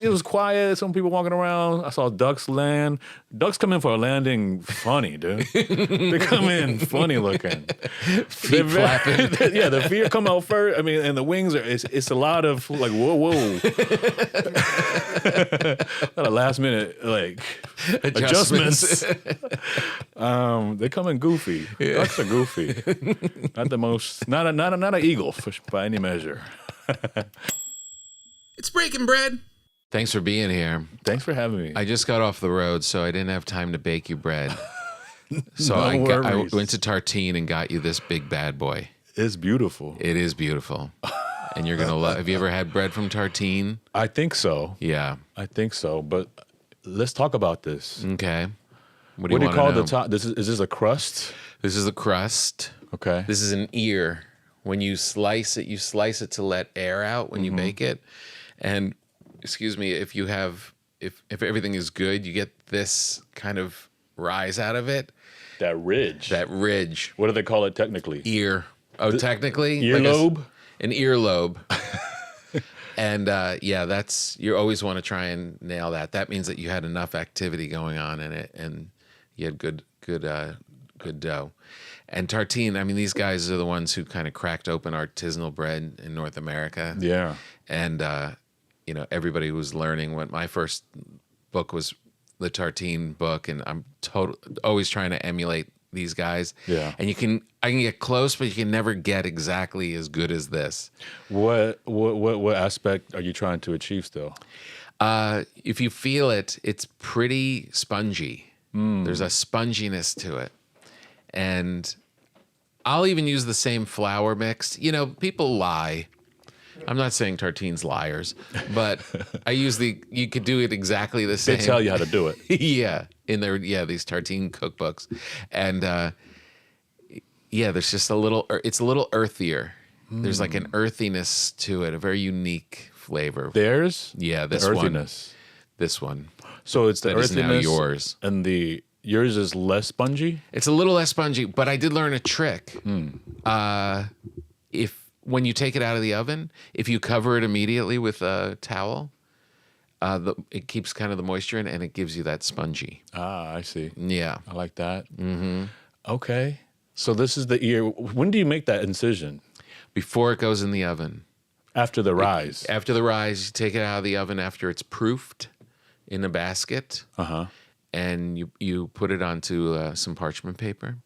It was quiet. Some people walking around. I saw ducks land. Ducks come in for a landing funny, dude. They come in funny looking. Feet flapping. Yeah, the feet come out first. I mean, and the wings are, it's a lot of like, whoa. A lot of last minute, like, adjustments. They come in goofy. Yeah. Ducks are goofy. Not the most, not an eagle by any measure. It's breaking bread. Thanks for being here. Thanks for having me. I just got off the road, so I didn't have time to bake you bread. So No I worries. went to Tartine and got you this big bad boy. It's beautiful. It is beautiful. And you're going to love. Have you ever had bread from Tartine? I think so. Yeah. I think so. But let's talk about this. Okay. What do you call the top? Is this a crust? This is the crust. Okay. This is an ear. When you slice it to let air out when you bake it. And excuse me, if everything is good, you get this kind of rise out of it. That ridge. What do they call it technically? Ear. Oh, technically? Earlobe? An earlobe. And that's, you always want to try and nail that. That means that you had enough activity going on in it and you had good dough. And Tartine, I mean, these guys are the ones who kind of cracked open artisanal bread in North America. Yeah. And, everybody was learning. When my first book was the Tartine book, and I'm always trying to emulate these guys. Yeah. And I can get close, but you can never get exactly as good as this. What aspect are you trying to achieve still? If you feel it, it's pretty spongy. There's a sponginess to it. And I'll even use the same flour mix. People lie. I'm not saying Tartine's liars, but I use you could do it exactly the same. They tell you how to do it. Yeah. These Tartine cookbooks. And there's just it's a little earthier. There's like an earthiness to it, a very unique flavor. Theirs? Yeah, the earthiness. This one. So it's the that earthiness. Is now yours. And yours is less spongy? It's a little less spongy, but I did learn a trick. When you take it out of the oven, if you cover it immediately with a towel, it keeps kind of the moisture in and it gives you that spongy. Ah, I see. Yeah. I like that. Mm-hmm. Okay. So this is the ear. When do you make that incision? Before it goes in the oven. After the rise? After the rise, you take it out of the oven after it's proofed in a basket. Uh-huh. And you put it onto some parchment paper.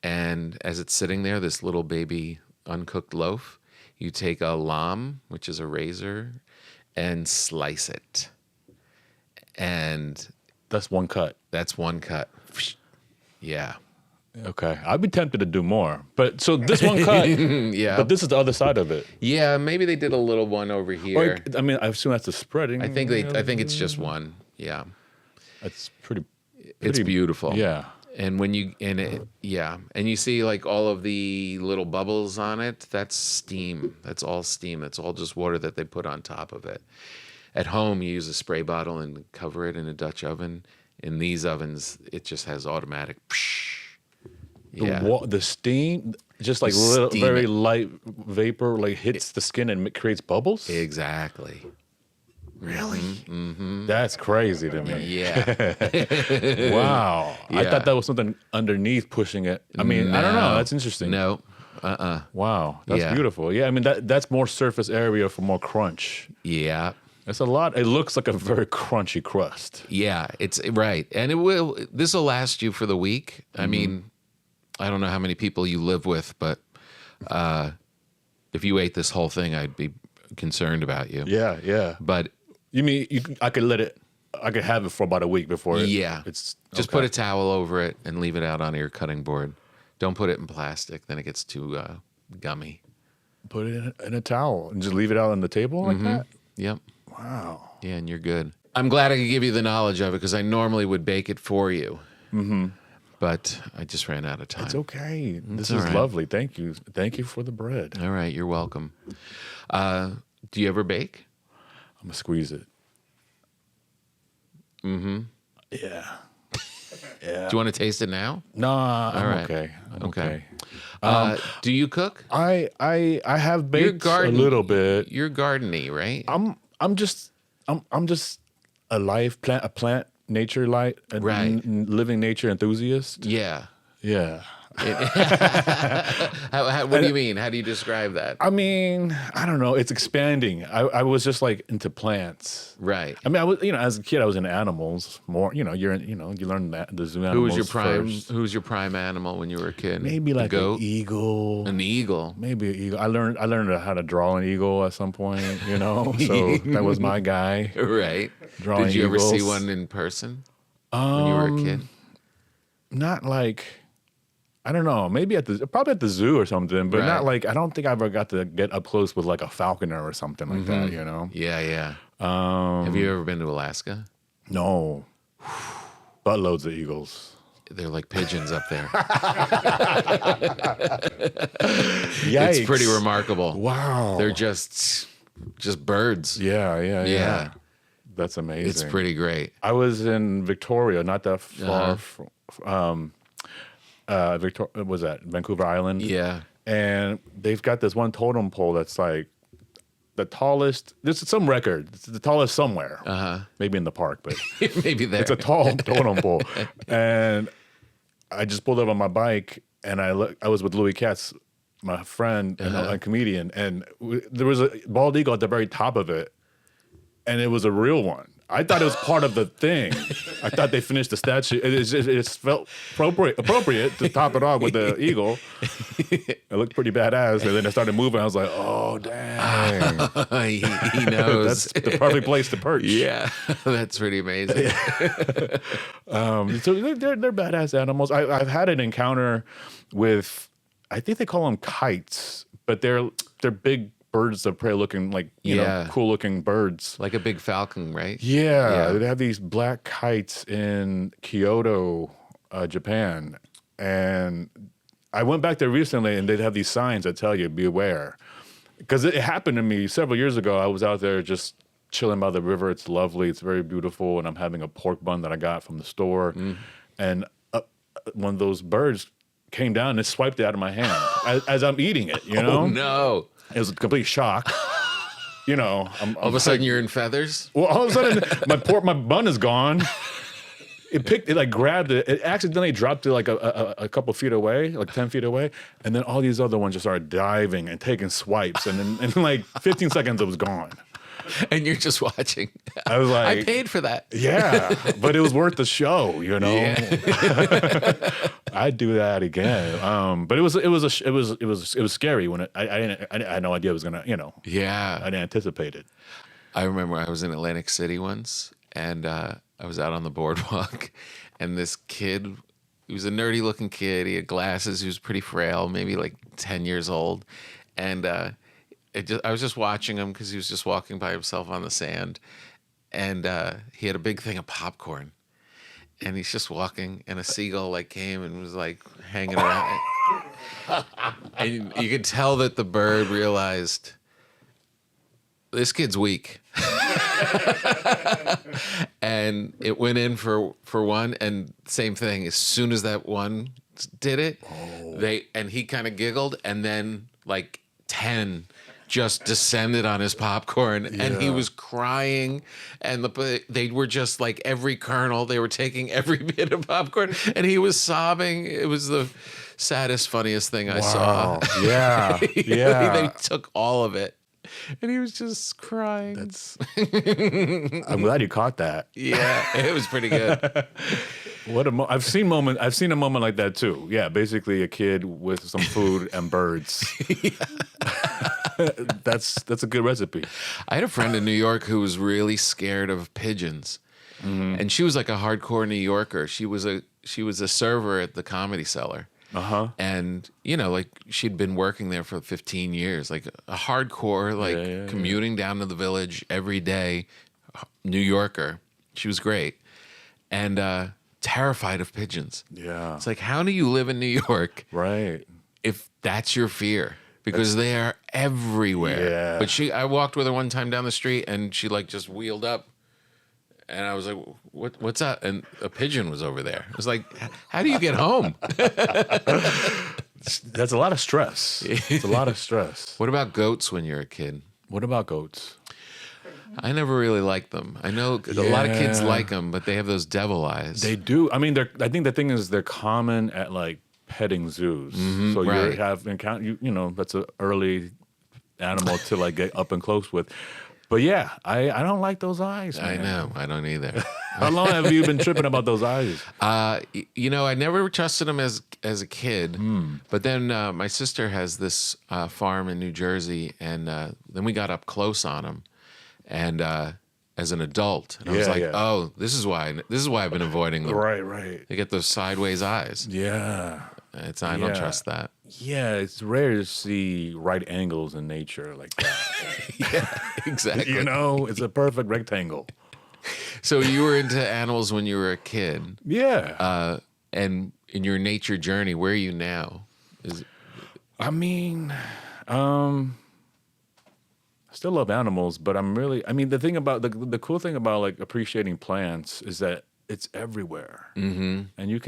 And as it's sitting there, this little baby uncooked loaf, you take a lamb, which is a razor, and slice it. And that's one cut. That's one cut. Yeah. Okay. I'd be tempted to do more. But so this one cut, yeah. But this is the other side of it. Yeah, maybe they did a little one over here. I assume that's the spreading. I think it's just one. Yeah. That's pretty it's beautiful. Yeah. And when and you see like all of the little bubbles on it, that's steam. That's all steam. That's all just water that they put on top of it. At home, you use a spray bottle and cover it in a Dutch oven. In these ovens, it just has automatic. The steam, just like little, very light vapor, like hits the skin and creates bubbles? Exactly. Really? Mm-hmm. That's crazy to me. Yeah. Wow. Yeah. I thought that was something underneath pushing it. I mean, I don't know. That's interesting. No. Wow. That's beautiful. Yeah. I mean, that's more surface area for more crunch. Yeah. That's a lot. It looks like a very crunchy crust. Yeah. It's right. And this will last you for the week. I mean, I don't know how many people you live with, but if you ate this whole thing, I'd be concerned about you. Yeah. Yeah. But you mean I could have it for about a week before it? Yeah. Just put a towel over it and leave it out on your cutting board. Don't put it in plastic, then it gets too gummy. Put it in a towel and just leave it out on the table like that? Yep. Wow. Yeah, and you're good. I'm glad I could give you the knowledge of it because I normally would bake it for you. Mm-hmm. But I just ran out of time. It's okay. This is lovely. Thank you. Thank you for the bread. All right, you're welcome. Do you ever bake? I'm gonna squeeze it. Mm-hmm. Yeah. Yeah. Do you want to taste it now? Nah, I'm okay. I'm okay. Do you cook? I have baked a little bit. You're gardeny, right? I'm just I'm just a plant nature light, a Right. living nature enthusiast. Yeah. Yeah. What do you mean? How do you describe that? I mean, I don't know. It's expanding. I was just like into plants. Right. I mean, I was, as a kid, I was into animals more. You learn that the zoo animals. Who was your prime animal when you were a kid? Maybe The like goat? an eagle. An eagle. Maybe an eagle. I learned how to draw an eagle at some point. So that was my guy. Right. Drawing Did you ever see eagles. one in person when you were a kid? Not like. I don't know, probably at the zoo or something, but Right. not like, I don't think I ever got to get up close with like a falconer or something like that, Yeah, yeah. Have you ever been to Alaska? No. Buttloads of eagles. They're like pigeons up there. Yikes. It's pretty remarkable. Wow. They're just birds. Yeah. That's amazing. It's pretty great. I was in Victoria, not that far Victoria, was that Vancouver Island? Yeah. And they've got this one totem pole that's like the tallest. There's some record. It's the tallest somewhere. Maybe in the park, but Maybe there. it's a tall totem pole. And I just pulled up on my bike, and I was with Louis Katz, my friend and a comedian, and there was a bald eagle at the very top of it, and it was a real one. I thought it was part of the thing. I thought they finished the statue. It felt appropriate to top it off with the eagle. It looked pretty badass. And then it started moving. I was like, oh, dang. he knows. That's the perfect place to perch. Yeah, that's pretty amazing. So they're badass animals. I've had an encounter with, I think they call them kites, but they're big birds of prey looking like, cool looking birds. Like a big falcon, right? Yeah, they have these black kites in Kyoto, Japan. And I went back there recently, and they'd have these signs that tell you, beware. Because it happened to me several years ago. I was out there just chilling by the river. It's lovely. It's very beautiful. And I'm having a pork bun that I got from the store. And one of those birds came down and swiped it out of my hand as I'm eating it, Oh, no. It was a complete shock. I'm All of a sudden, you're in feathers? well, all of a sudden, my bun is gone. It grabbed it. It accidentally dropped it like a couple feet away, like 10 feet away. And then all these other ones just started diving and taking swipes. And then in like 15 seconds, it was gone. And you're just watching. I was like, I paid for that. yeah, but it was worth the show, Yeah. I'd do that again. But it was scary when I had no idea it was gonna, Yeah. I didn't anticipate it. I remember I was in Atlantic City once, and I was out on the boardwalk, and this kid, he was a nerdy looking kid. He had glasses. He was pretty frail, maybe like 10 years old. And I was just watching him because he was just walking by himself on the sand. And he had a big thing of popcorn. And he's just walking, and a seagull came and was hanging around. And you could tell that the bird realized, this kid's weak. And it went in for one, and same thing. As soon as that one did it, he kind of giggled, and then 10 just descended on his popcorn, and he was crying, and they were just every kernel, they were taking every bit of popcorn, and he was sobbing. It was the saddest, funniest thing I saw. Yeah, yeah. They took all of it, and he was just crying. I'm glad you caught that. Yeah, it was pretty good. I've seen a moment like that too. Yeah, basically a kid with some food and birds. That's a good recipe. I had a friend in New York who was really scared of pigeons, and she was like a hardcore New Yorker. She was a server at the Comedy Cellar. And she'd been working there for 15 years, like a hardcore, commuting down to the Village every day, New Yorker. She was great, and terrified of pigeons. Yeah, it's how do you live in New York, right? If that's your fear, because they are everywhere. Yeah. But I walked with her one time down the street, and she just wheeled up. And I was like, what's that? And a pigeon was over there. I was like, how do you get home? That's a lot of stress. It's a lot of stress. What about goats when you're a kid? What about goats? I never really liked them. I know a lot of kids like them, but they have those devil eyes. They do. I mean, I think the thing is they're common at like petting zoos. So right. you have you know, that's an early animal to like get up and close with. But yeah, I don't like those eyes, man. I know. I don't either. How long have you been tripping about those eyes? You know, I never trusted them as a kid, but then my sister has this farm in New Jersey, and then we got up close on them, and as an adult, and I was like, oh, this is why I've been avoiding them. Right. They get those sideways eyes. Yeah. I don't trust that. Yeah, it's rare to see right angles in nature like that. Yeah, exactly. You know, it's a perfect rectangle. So you were into animals when you were a kid. Yeah. And in your nature journey, where are you now? I mean, I still love animals, but the thing about the cool thing about like appreciating plants is that it's everywhere. Mm-hmm. And you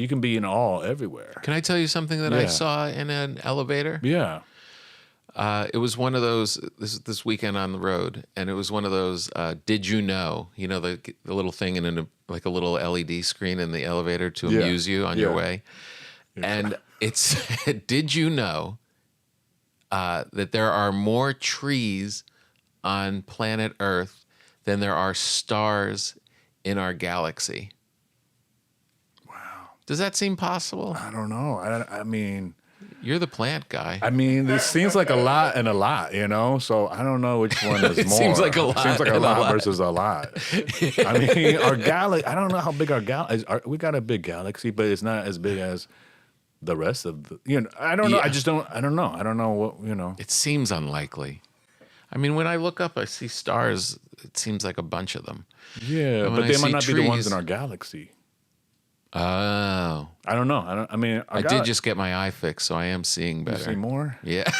can be in awe everywhere. Can I tell you something that I saw in an elevator? Yeah. It was one of those this weekend on the road, and it was one of those. Did you know? You know the little thing in like a little LED screen in the elevator to amuse you on your way, and it said, "Did you know that there are more trees on planet Earth than there are stars in our galaxy?" Wow. Does that seem possible? I don't know. I mean. You're the plant guy. I mean, this seems like a lot and a lot, you know? So I don't know which one is It more. seems like a lot. It seems like a lot versus a lot. I mean, our galaxy, I don't know how big our galaxy is. We got a big galaxy, but it's not as big as the rest of the, you know, I don't know. I don't know. I don't know what, you know. It seems unlikely. I mean, when I look up, I see stars. It seems like a bunch of them. Yeah, but they might not be the ones in our galaxy. Oh, I don't know. I did just get my eye fixed, so I am seeing better. You see more? Yeah.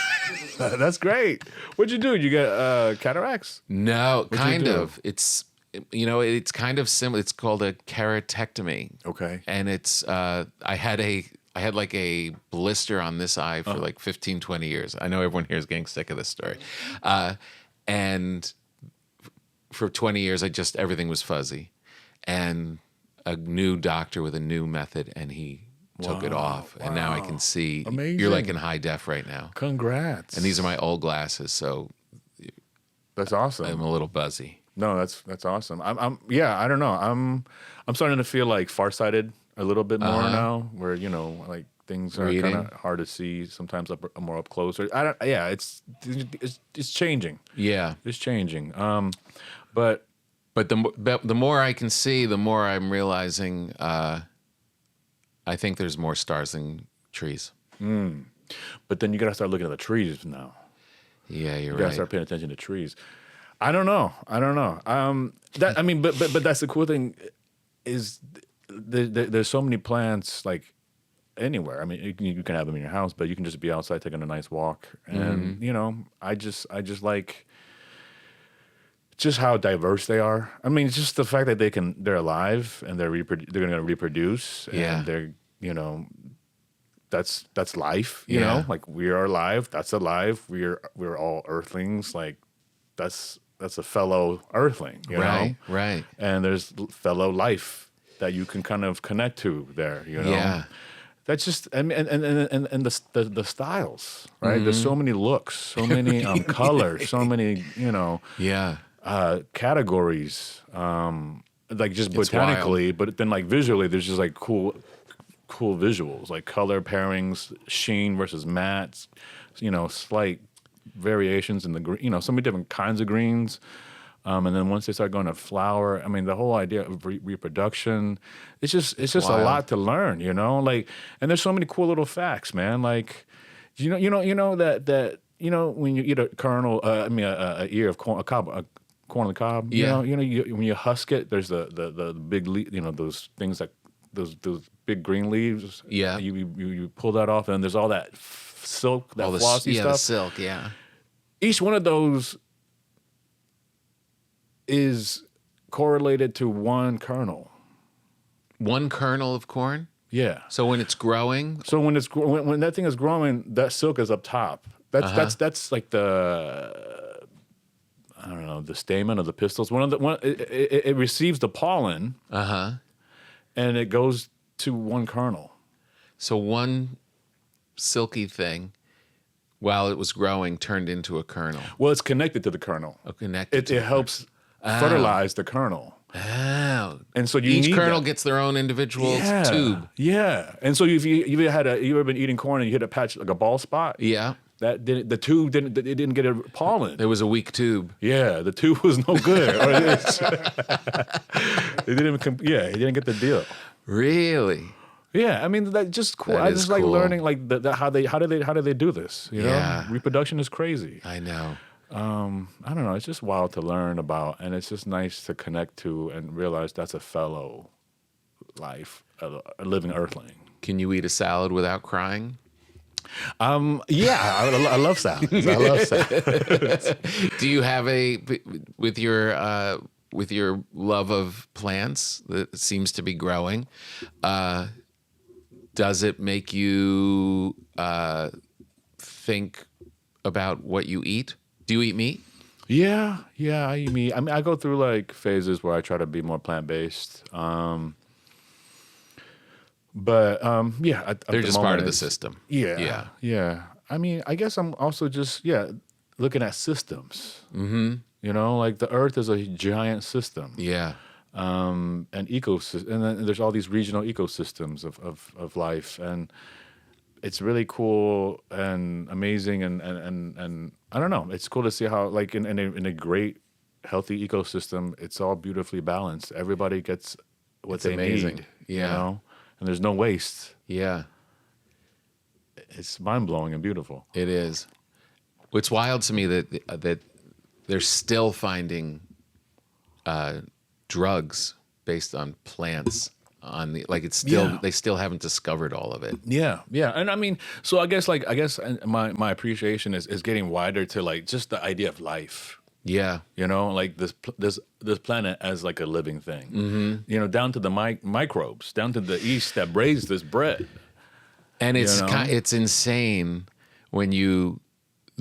That's great. What'd you do? You get cataracts? No, kind of. It's, you know, it's kind of similar. It's called a keratectomy. Okay. And it's, I had like a blister on this eye for like 15, 20 years. I know everyone here is getting sick of this story. And for 20 years, everything was fuzzy. And a new doctor with a new method, and he took it off, and now I can see. Amazing. You're like in high def right now. Congrats. And these are my old glasses, so that's awesome. I'm a little buzzy. No, that's awesome. I don't know. I'm starting to feel like farsighted a little bit more now, where you know, like things are kind of hard to see sometimes more up close. It's changing. Yeah, it's changing. But the more I can see, the more I'm realizing I think there's more stars than trees. But then you gotta start looking at the trees now. Yeah, you're right. You gotta start paying attention to trees. I don't know. But that's the cool thing is there's so many plants like anywhere. I mean, you can have them in your house, but you can just be outside taking a nice walk. And you know, I just like. Just how diverse they are. I mean, it's just the fact that they're alive and they're going to reproduce. And they're, you know, that's life. You know, like we are alive. That's alive. We're all Earthlings. Like that's a fellow Earthling. You know, right. And there's fellow life that you can kind of connect to there. You know, yeah. That's just and the styles, right? There's so many looks, so many colors, so many, you know. Yeah. Categories, like just botanically, but then like visually, there's just like cool visuals, like color pairings, sheen versus matte, you know, slight variations in the green, you know, so many different kinds of greens. And then once they start going to flower, I mean, the whole idea of reproduction, it's just a lot to learn, you know, like, and there's so many cool little facts, man. Like, you know that when you eat a kernel, a ear of corn, corn on the cob. Yeah. You know, when you husk it, there's the big, you know, those things that those big green leaves. Yeah. You pull that off, and there's all that silk, that flossy stuff. Yeah, the silk. Yeah. Each one of those is correlated to one kernel. One kernel of corn. Yeah. So when it's growing. So when that thing is growing, that silk is up top. That's like the I don't know, the stamen of the pistils. It receives the pollen, and it goes to one kernel. So one silky thing, while it was growing, turned into a kernel. Well, it's connected to the kernel. Oh, connected. It helps fertilize the kernel. Oh, And so each kernel gets their own individual tube. Yeah, and so if you ever been eating corn and you hit a patch like a bald spot, Yeah, the tube didn't get a pollen. there was a weak tube. Yeah, the tube was no good. It didn't get the deal. Really? Yeah, I mean that's just cool. That I is just like cool. learning like how do they do this? You know, Yeah. reproduction is crazy. I know. I don't know. It's just wild to learn about, and it's just nice to connect to and realize that's a fellow life, a living earthling. Can you eat a salad without crying? Yeah, I love salads. I love salads. Do you have with your love of plants that seems to be growing? Does it make you think about what you eat? Do you eat meat? Yeah, I eat meat. I mean, I go through like phases where I try to be more plant-based. But yeah, They're just part of the system. Yeah. I mean, I guess I'm also just looking at systems. Mm-hmm. You know, like the Earth is a giant system. Yeah. And ecosystem, and then there's all these regional ecosystems of life, and it's really cool and amazing, and I don't know, it's cool to see how like in a great healthy ecosystem, it's all beautifully balanced. Everybody gets what they need. Yeah. You know, and there's no waste. Yeah. It's mind blowing and beautiful. It is. It's wild to me that they're still finding drugs based on plants. They still haven't discovered all of it. Yeah, and I mean, so I guess my appreciation is getting wider to like just the idea of life. Yeah, you know, like this planet as like a living thing. Mm-hmm. You know, down to the microbes, down to the yeast that braids this bread. And it's insane when you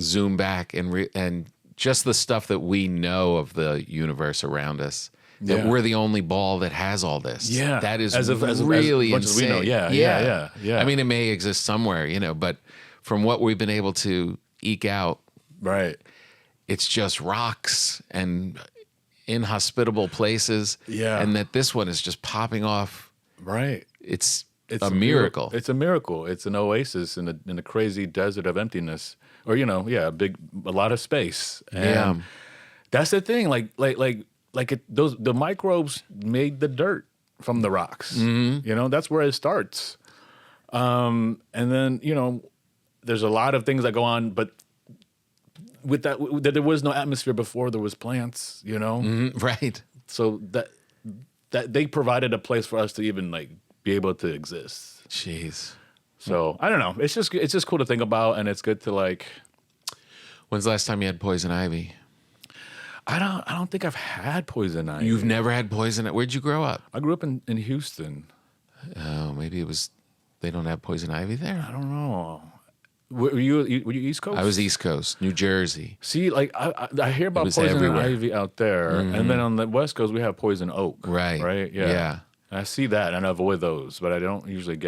zoom back and just the stuff that we know of the universe around us. That we're the only ball that has all this. Yeah, that is as really much as we insane. know. Yeah. I mean, it may exist somewhere, you know, but from what we've been able to eke out, right, it's just rocks and inhospitable places. Yeah, and that this one is just popping off. Right, it's a miracle. It's a miracle. It's an oasis in a crazy desert of emptiness, or a lot of space. And that's the thing. The microbes made the dirt from the rocks. Mm-hmm. You know, that's where it starts. And then, there's a lot of things that go on, but with that there was no atmosphere before there was plants, Mm-hmm. Right. So that they provided a place for us to even like be able to exist. Jeez. So I don't know. It's just cool to think about, and it's good to like. When's the last time you had poison ivy? I don't think I've had poison ivy. You've never had poison ivy? Where'd you grow up? I grew up in Houston. Oh, maybe they don't have poison ivy there? I don't know. Were you East Coast? I was East Coast, New Jersey. See, like I hear about poison ivy out there, mm-hmm. and then on the West Coast we have poison oak. Right. Right. Yeah. I see that and I avoid those, but I don't usually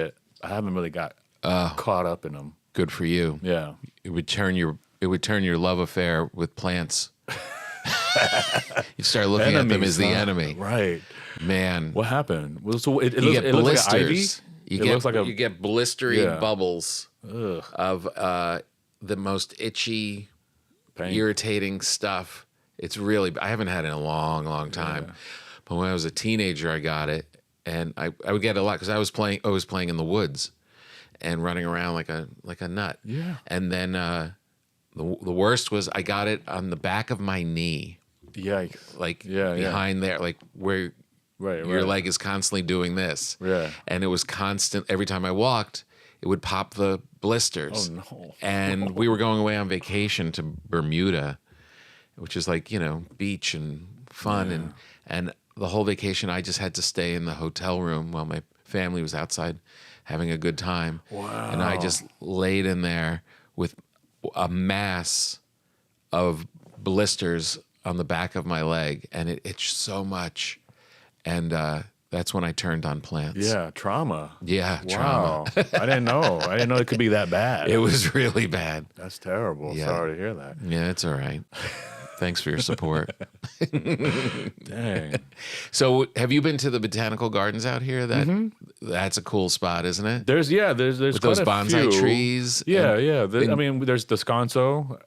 I haven't really got caught up in them. Good for you. Yeah. It would turn your love affair with plants. You start looking at them as the enemy. Right. Man. What happened? Well, so it looks like an ivy? You get blistery bubbles of the most itchy, irritating stuff. It's really, I haven't had it in a long, long time. Yeah. But when I was a teenager, I got it. And I would get it a lot because I was playing in the woods and running around like a nut. Yeah. And then the worst was I got it on the back of my knee. Yikes. Like behind there, like where your leg is constantly doing this. Yeah. And it was constant. Every time I walked, it would pop the blisters. Oh, no. And we were going away on vacation to Bermuda, which is like, beach and fun. And the whole vacation, I just had to stay in the hotel room while my family was outside having a good time. Wow. And I just laid in there with a mass of blisters on the back of my leg, and it itched so much. And that's when I turned on plants. Yeah, trauma. Yeah, Wow. trauma. I didn't know. I didn't know it could be that bad. It was really bad. That's terrible. Yeah. Sorry to hear that. Yeah, it's all right. Thanks for your support. Dang. So, have you been to the botanical gardens out here? That's a cool spot, isn't it? There's With those quite a bonsai few. trees. Yeah, and yeah. I mean, there's the Sconso.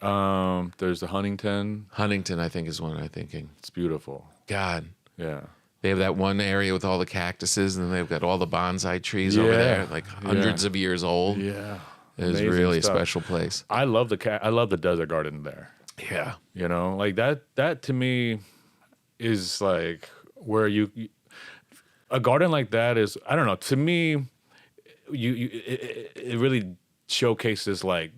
There's the Huntington. Huntington, I think, is one I'm thinking. It's beautiful. God, Yeah. they have that one area with all the cactuses, and then they've got all the bonsai trees over Yeah. there, like hundreds of years old. Yeah. It was Amazing really stuff. a special place. I love I love the desert garden there. Yeah. You know, like that to me is like where a garden like that is, I don't know, to me it really showcases like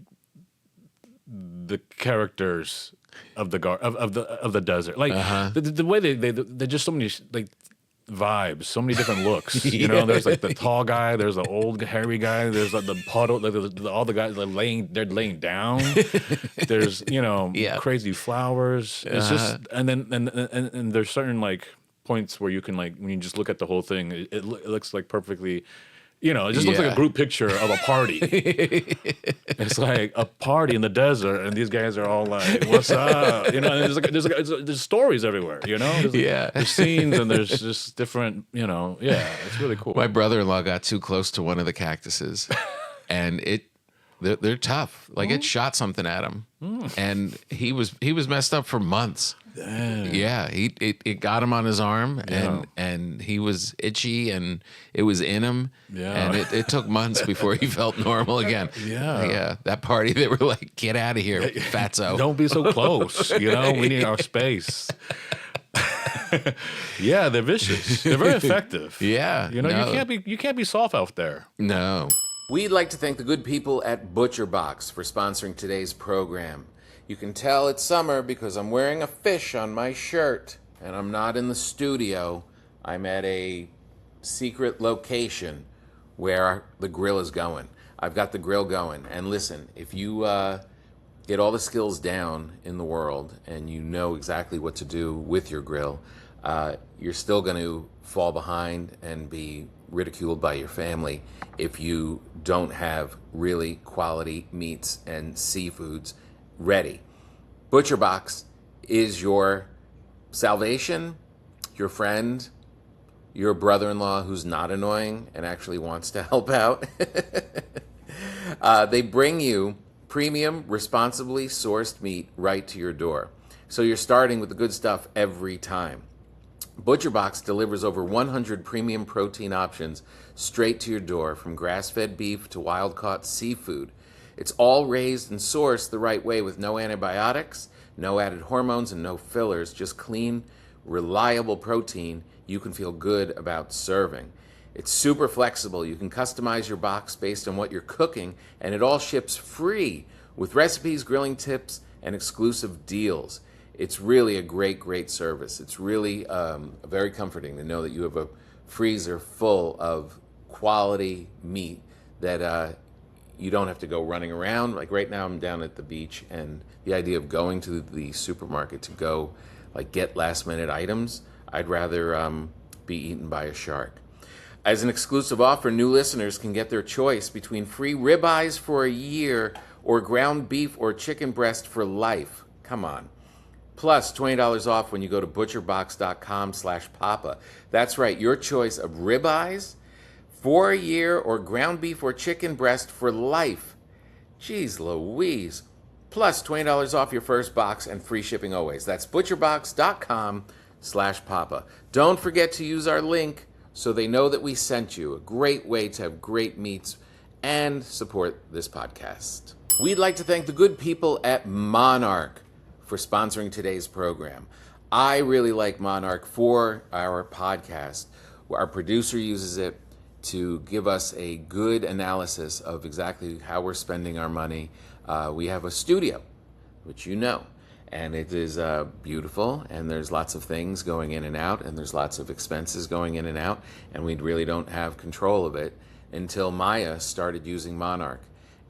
the characters of the of the desert. Like the way they're just so many like vibes, so many different looks. You know, there's like the tall guy, there's the old hairy guy, there's like the puddle, all the guys they're laying down. There's crazy flowers. It's just and there's certain like points where you can like when you just look at the whole thing, it looks like perfectly. It just looks like a group picture of a party. It's like a party in the desert, and these guys are all like, "What's up?" There's stories everywhere. There's scenes, and there's just different. It's really cool. My brother-in-law got too close to one of the cactuses, and they're tough. Like it shot something at him, and he was messed up for months. Damn. Yeah, it got him on his arm, and he was itchy, and it was in him. Yeah. And it took months before he felt normal again. Yeah. That party, they were like, "Get out of here, fatso! Don't be so close. We need our space." Yeah, they're vicious. They're very effective. Yeah, you can't be soft out there. No. We'd like to thank the good people at ButcherBox for sponsoring today's program. You can tell it's summer because I'm wearing a fish on my shirt, and I'm not in the studio. I'm at a secret location where the grill is going. I've got the grill going. And listen, if you get all the skills down in the world and you know exactly what to do with your grill, you're still going to fall behind and be ridiculed by your family if you don't have really quality meats and seafoods ready. ButcherBox is your salvation, your friend, your brother-in-law who's not annoying and actually wants to help out. They bring you premium, responsibly sourced meat right to your door. So you're starting with the good stuff every time. ButcherBox delivers over 100 premium protein options straight to your door, from grass-fed beef to wild-caught seafood. It's all raised and sourced the right way with no antibiotics, no added hormones, and no fillers. Just clean, reliable protein you can feel good about serving. It's super flexible. You can customize your box based on what you're cooking, and it all ships free with recipes, grilling tips, and exclusive deals. It's really a great service. It's really very comforting to know that you have a freezer full of quality meat that you don't have to go running around. Like right now I'm down at the beach, and the idea of going to the supermarket to go like get last minute items, I'd rather be eaten by a shark. As an exclusive offer, new listeners can get their choice between free ribeyes for a year or ground beef or chicken breast for life. Come on. Plus $20 off when you go to butcherbox.com/papa. That's right, your choice of ribeyes for a year or ground beef or chicken breast for life. Jeez Louise. Plus $20 off your first box and free shipping always. That's butcherbox.com/papa. Don't forget to use our link so they know that we sent you. A great way to have great meats and support this podcast. We'd like to thank the good people at Monarch for sponsoring today's program. I really like Monarch for our podcast. Our producer uses it to give us a good analysis of exactly how we're spending our money. We have a studio, which you know, and it is beautiful, and there's lots of things going in and out, and there's lots of expenses going in and out, and we really don't have control of it until Maya started using Monarch.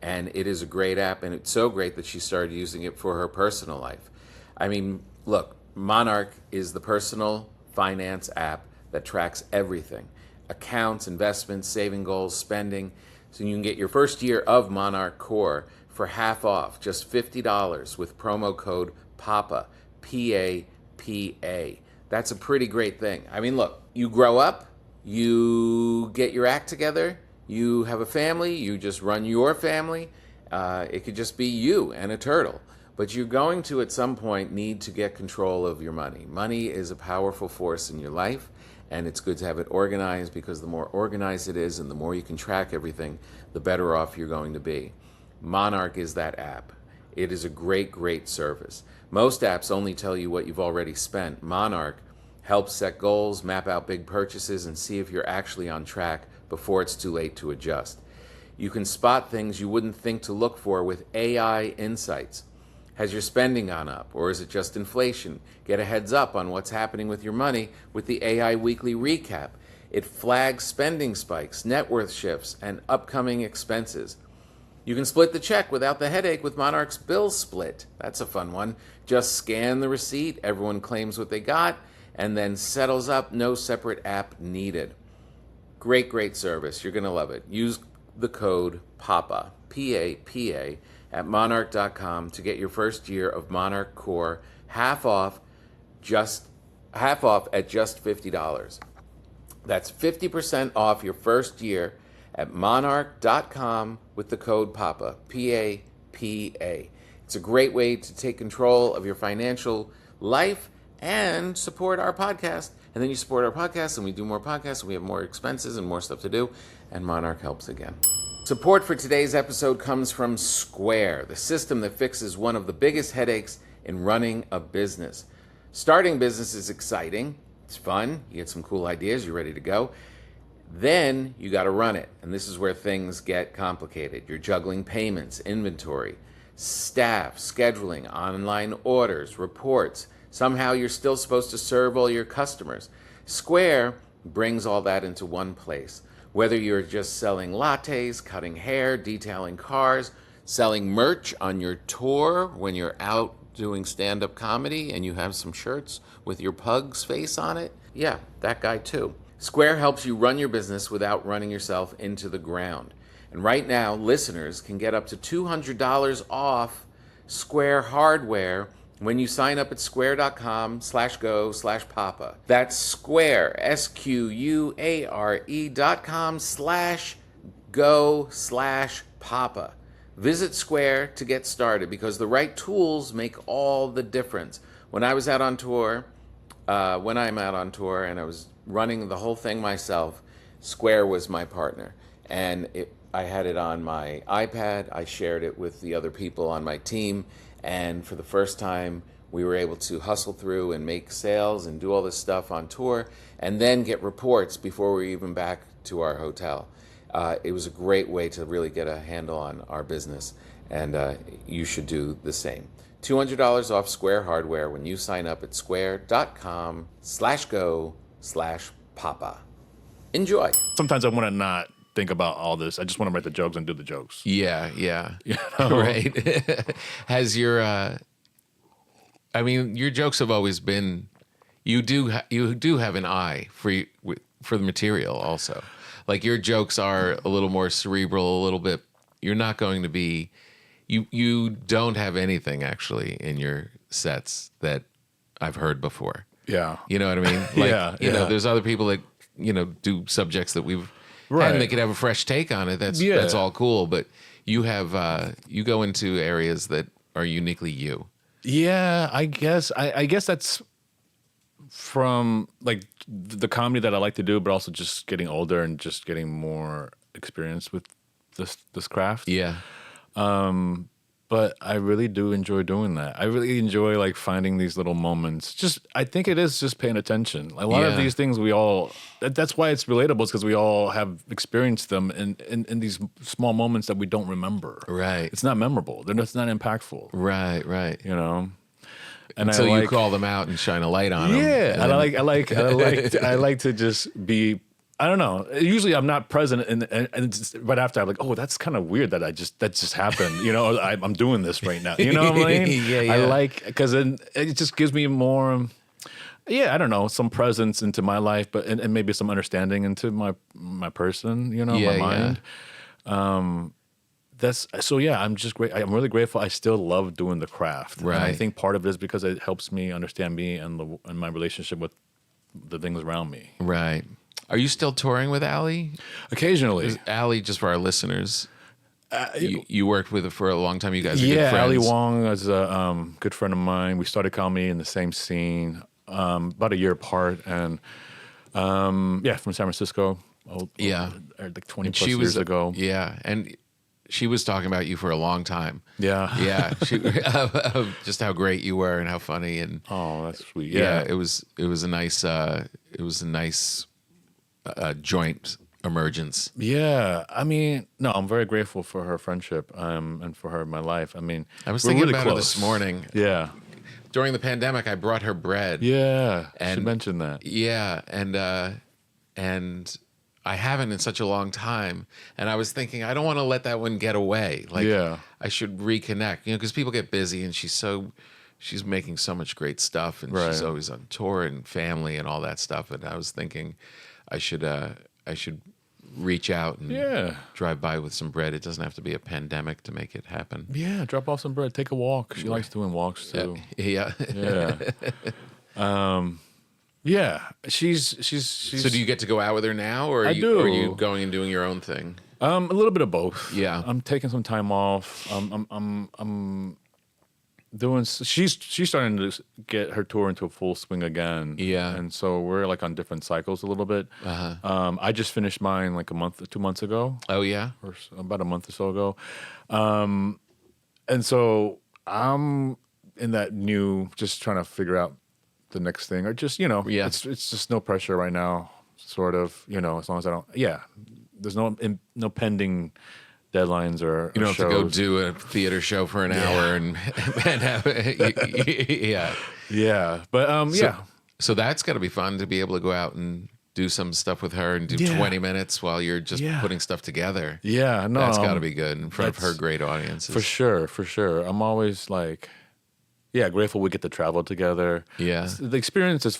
And it is a great app, and it's so great that she started using it for her personal life. I mean, look, Monarch is the personal finance app that tracks everything: accounts, investments, saving goals, spending. So you can get your first year of Monarch Core for half off, just $50 with promo code PAPA, P-A-P-A. That's a pretty great thing. I mean, look, you grow up, you get your act together, you have a family, you just run your family. It could just be you and a turtle. But you're going to, at some point, need to get control of your money. Money is a powerful force in your life, and it's good to have it organized, because the more organized it is and the more you can track everything, the better off you're going to be. Monarch is that app. It is a great, great service. Most apps only tell you what you've already spent. Monarch helps set goals, map out big purchases, and see if you're actually on track before it's too late to adjust. You can spot things you wouldn't think to look for with AI insights. Has your spending gone up, or is it just inflation? Get a heads up on what's happening with your money with the AI Weekly Recap. It flags spending spikes, net worth shifts, and upcoming expenses. You can split the check without the headache with Monarch's Bill Split. That's a fun one. Just scan the receipt, everyone claims what they got, and then settles up. No separate app needed. Great, great service. You're going to love it. Use the code PAPA, P-A-P-A, at monarch.com to get your first year of Monarch Core half off at just $50. That's 50% off your first year at monarch.com with the code PAPA, P-A-P-A. It's a great way to take control of your financial life and support our podcast. And then you support our podcast, and we do more podcasts, and we have more expenses and more stuff to do, and Monarch helps again. Support for today's episode comes from Square, the system that fixes one of the biggest headaches in running a business. Starting business is exciting. It's fun. You get some cool ideas. You're ready to go. Then you got to run it. And this is where things get complicated. You're juggling payments, inventory, staff, scheduling, online orders, reports. Somehow you're still supposed to serve all your customers. Square brings all that into one place. Whether you're just selling lattes, cutting hair, detailing cars, selling merch on your tour when you're out doing stand-up comedy and you have some shirts with your pug's face on it, yeah, that guy too. Square helps you run your business without running yourself into the ground. And right now, listeners can get up to $200 off Square hardware when you sign up at square.com/go/papa. That's Square, SQUARE.com/go/papa. Visit Square to get started, because the right tools make all the difference. When I'm out on tour and I was running the whole thing myself, Square was my partner. And I had it on my iPad. I shared it with the other people on my team. And for the first time, we were able to hustle through and make sales and do all this stuff on tour, and then get reports before we were even back to our hotel. It was a great way to really get a handle on our business, and you should do the same. $200 off Square hardware when you sign up at square.com/go/papa. Enjoy. Sometimes I want to not think about all this. I just want to write the jokes and do the jokes. Yeah. You know? Right. Has your, I mean, your jokes have always been, you do have an eye for the material also. Like, your jokes are a little more cerebral, a little bit, you're not going to be, you don't have anything actually in your sets that I've heard before. Yeah. You know what I mean? Like, you know, there's other people that, do subjects that we've, right, and they could have a fresh take on it. That's all cool. But you have you go into areas that are uniquely you. Yeah, I guess that's from like the comedy that I like to do, but also just getting older and just getting more experience with this craft. Yeah. But I really do enjoy doing that. I really enjoy like finding these little moments. I think it is just paying attention. A lot of these things that's why it's relatable, is because we all have experienced them in these small moments that we don't remember. Right. It's not memorable. It's not impactful. Right. You know? And until you call them out and shine a light on them. Yeah. And I like to just be I don't know. Usually I'm not present, and it's right after I'm like, oh, that's kind of weird that that just happened. I'm doing this right now. You know what I mean? Yeah. I like because it just gives me more. Yeah, I don't know, some presence into my life, but and maybe some understanding into my person. My mind. That's so. Yeah, I'm just great. I'm really grateful. I still love doing the craft. Right. And I think part of it is because it helps me understand me and my relationship with the things around me. Right. Are you still touring with Allie? Occasionally. Allie, just for our listeners, you worked with her for a long time. You guys are good Yeah, friends. Ali Wong is a good friend of mine. We started comedy in the same scene about a year apart. And from San Francisco. Like 20 plus years ago. Yeah, and she was talking about you for a long time. Yeah. Yeah, just how great you were and how funny and oh, that's sweet. Yeah, it was a nice joint emergence. Yeah, I mean, no, I'm very grateful for her friendship and for her in my life. I mean, I was we're thinking really about close. her this morning. Yeah, During the pandemic, I brought her bread. yeah, And- she mentioned that. Yeah, and I haven't in such a long time. And I was thinking, I don't want to let that one get away. Like, Yeah. I should reconnect, because people get busy, and she's making so much great stuff, and Right. she's always on tour and family and all that stuff. And I was thinking, I should reach out and Yeah. drive by with some bread. It doesn't have to be a pandemic to make it happen. Yeah, drop off some bread, take a walk. She likes doing walks too. Yeah. Yeah. Yeah, she's. So do you get to go out with her now, or I do. are you going and doing your own thing? A little bit of both. Yeah. I'm taking some time off. I'm doing. She's starting to get her tour into a full swing again. Yeah. and so we're like on different cycles a little bit. I just finished mine like 2 months ago, Oh yeah. or about a month or so ago, and so I'm in that new, just trying to figure out the next thing, or just Yeah. it's just no pressure right now, sort of, as long as I don't. Yeah, there's no pending deadlines or You don't have to go shows. do a theater show for an hour and have yeah. Yeah, but yeah. So that's got to be fun to be able to go out and do some stuff with her and do Yeah. 20 minutes while you're just Yeah. putting stuff together. Yeah, no, That's got to be good in front of her that's- great audiences. For sure. I'm always like, grateful we get to travel together. Yeah. The experience is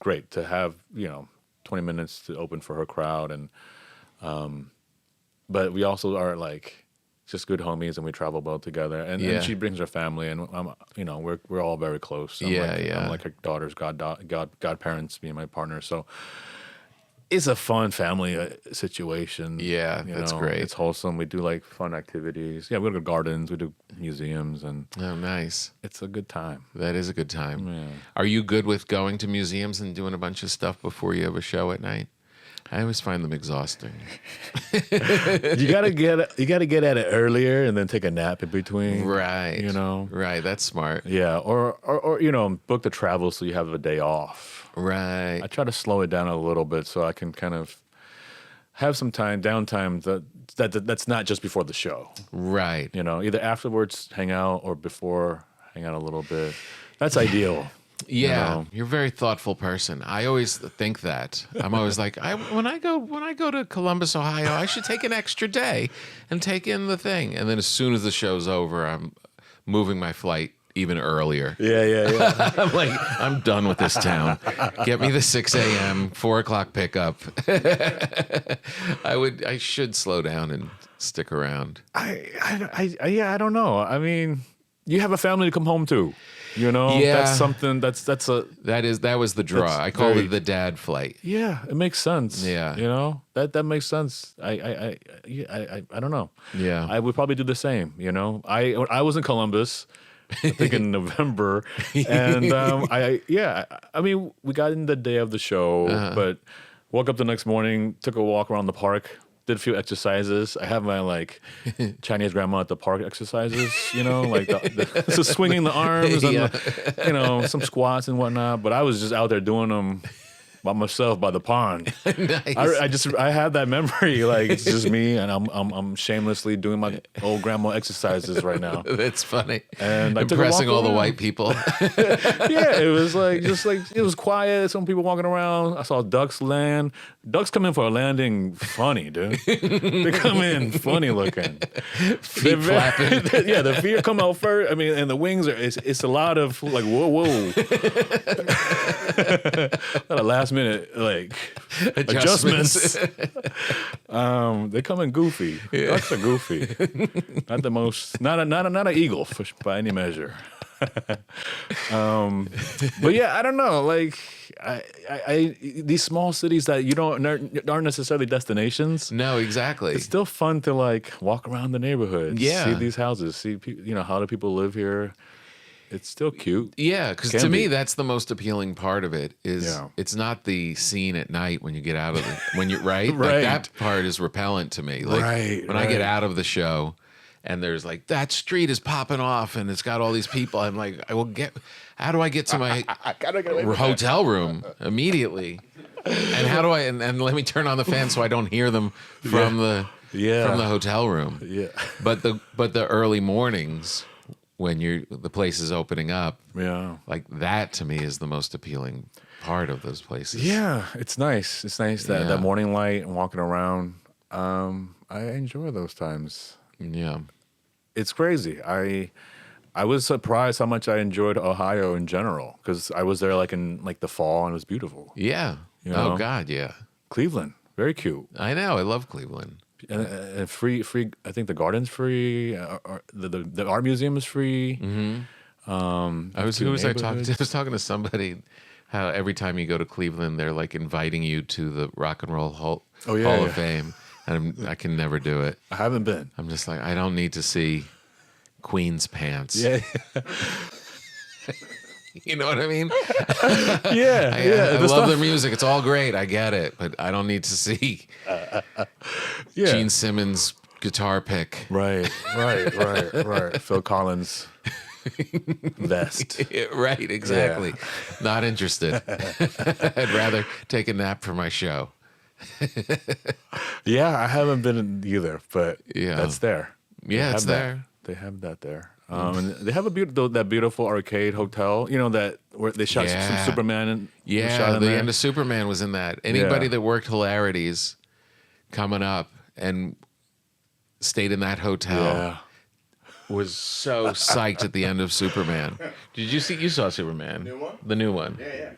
great to have, 20 minutes to open for her crowd, and but we also are like just good homies, and we travel well together, and she brings her family, and we're all very close. I'm like her daughter's godparents, me and my partner, so it's a fun family situation. Yeah, that's great. It's wholesome. We do like fun activities. Yeah, we go to gardens, we do museums, and Oh, nice. it's a good time. That is a good time. Yeah. Are you good with going to museums and doing a bunch of stuff before you have a show at night? I always find them exhausting. You gotta get at it earlier and then take a nap in between. Right. Right. That's smart. Yeah, or book the travel so you have a day off. Right. I try to slow it down a little bit so I can kind of have some downtime that's not just before the show. Right. Either afterwards hang out or before hang out a little bit. That's ideal. Yeah, you're a very thoughtful person. I always think that. I'm always like, when I go to Columbus, Ohio, I should take an extra day and take in the thing. And then as soon as the show's over, I'm moving my flight even earlier. Yeah. I'm like, I'm done with this town. Get me the 6 a.m., 4 o'clock pickup. I should slow down and stick around. I don't know. I mean, you have a family to come home to. Yeah. That's something. That was the draw. That's I called very- it the dad flight. Yeah, it makes sense. Yeah. That makes sense. I don't know. Yeah. I would probably do the same. I was in Columbus, I think in November, and I mean, we got in the day of the show, but woke up the next morning, took a walk around the park. Did a few exercises. I have my like Chinese grandma at the park exercises, like so swinging the arms and some squats and whatnot. But I was just out there doing them by myself by the pond. Nice. I have that memory. Like it's just me, and I'm shamelessly doing my old grandma exercises right now. That's funny. And I took a impressing walk all the around. white people. Yeah, it was like it was quiet. Some people walking around. I saw ducks land. Ducks come in for a landing funny, dude. They come in funny looking. Feet flapping. Yeah, the feet come out first. I mean, and the wings are. It's a lot of like whoa. A lot of last minute like adjustments. They come in goofy. Ducks are goofy. Not the most. Not an eagle by any measure. But yeah, I don't know. Like, I these small cities that you aren't necessarily destinations. No, exactly. It's still fun to like walk around the neighborhood. Yeah. See these houses. See, how do people live here? It's still cute. Yeah, because to me that's the most appealing part of it. Is it's not the scene at night when you get out of when you're right. Right. Like that part is repellent to me. Like when I get out of the show. And there's like that street is popping off, and it's got all these people. I'm like, how do I get to my hotel room immediately? And how do I? And let me turn on the fan so I don't hear them from the hotel room. Yeah. But the early mornings when the place is opening up, like that to me is the most appealing part of those places. Yeah, it's nice. It's nice that morning light and walking around. I enjoy those times. Yeah. It's crazy. I was surprised how much I enjoyed Ohio in general because I was there like in like the fall and it was beautiful. Yeah. You know? Oh God, yeah. Cleveland, very cute. I know. I love Cleveland. And free. I think the garden's free. The art museum is free. Mm-hmm. I was talking to somebody how every time you go to Cleveland, they're like inviting you to the Rock and Roll Hall of Fame. And I can never do it. I haven't been. I'm just like, I don't need to see Queen's pants. Yeah. You know what I mean? I love their music. It's all great. I get it. But I don't need to see Gene Simmons guitar pick. Right. Phil Collins vest. Right, exactly. Yeah. Not interested. I'd rather take a nap for my show. Yeah, I haven't been either, but that's there. Yeah, it's there. They have that there. And they have that beautiful arcade hotel, where they shot some Superman. The end of Superman was in that. Anybody that worked Hilarities coming up and stayed in that hotel was so psyched at the end of Superman. You saw Superman? New one? The new one. Yeah.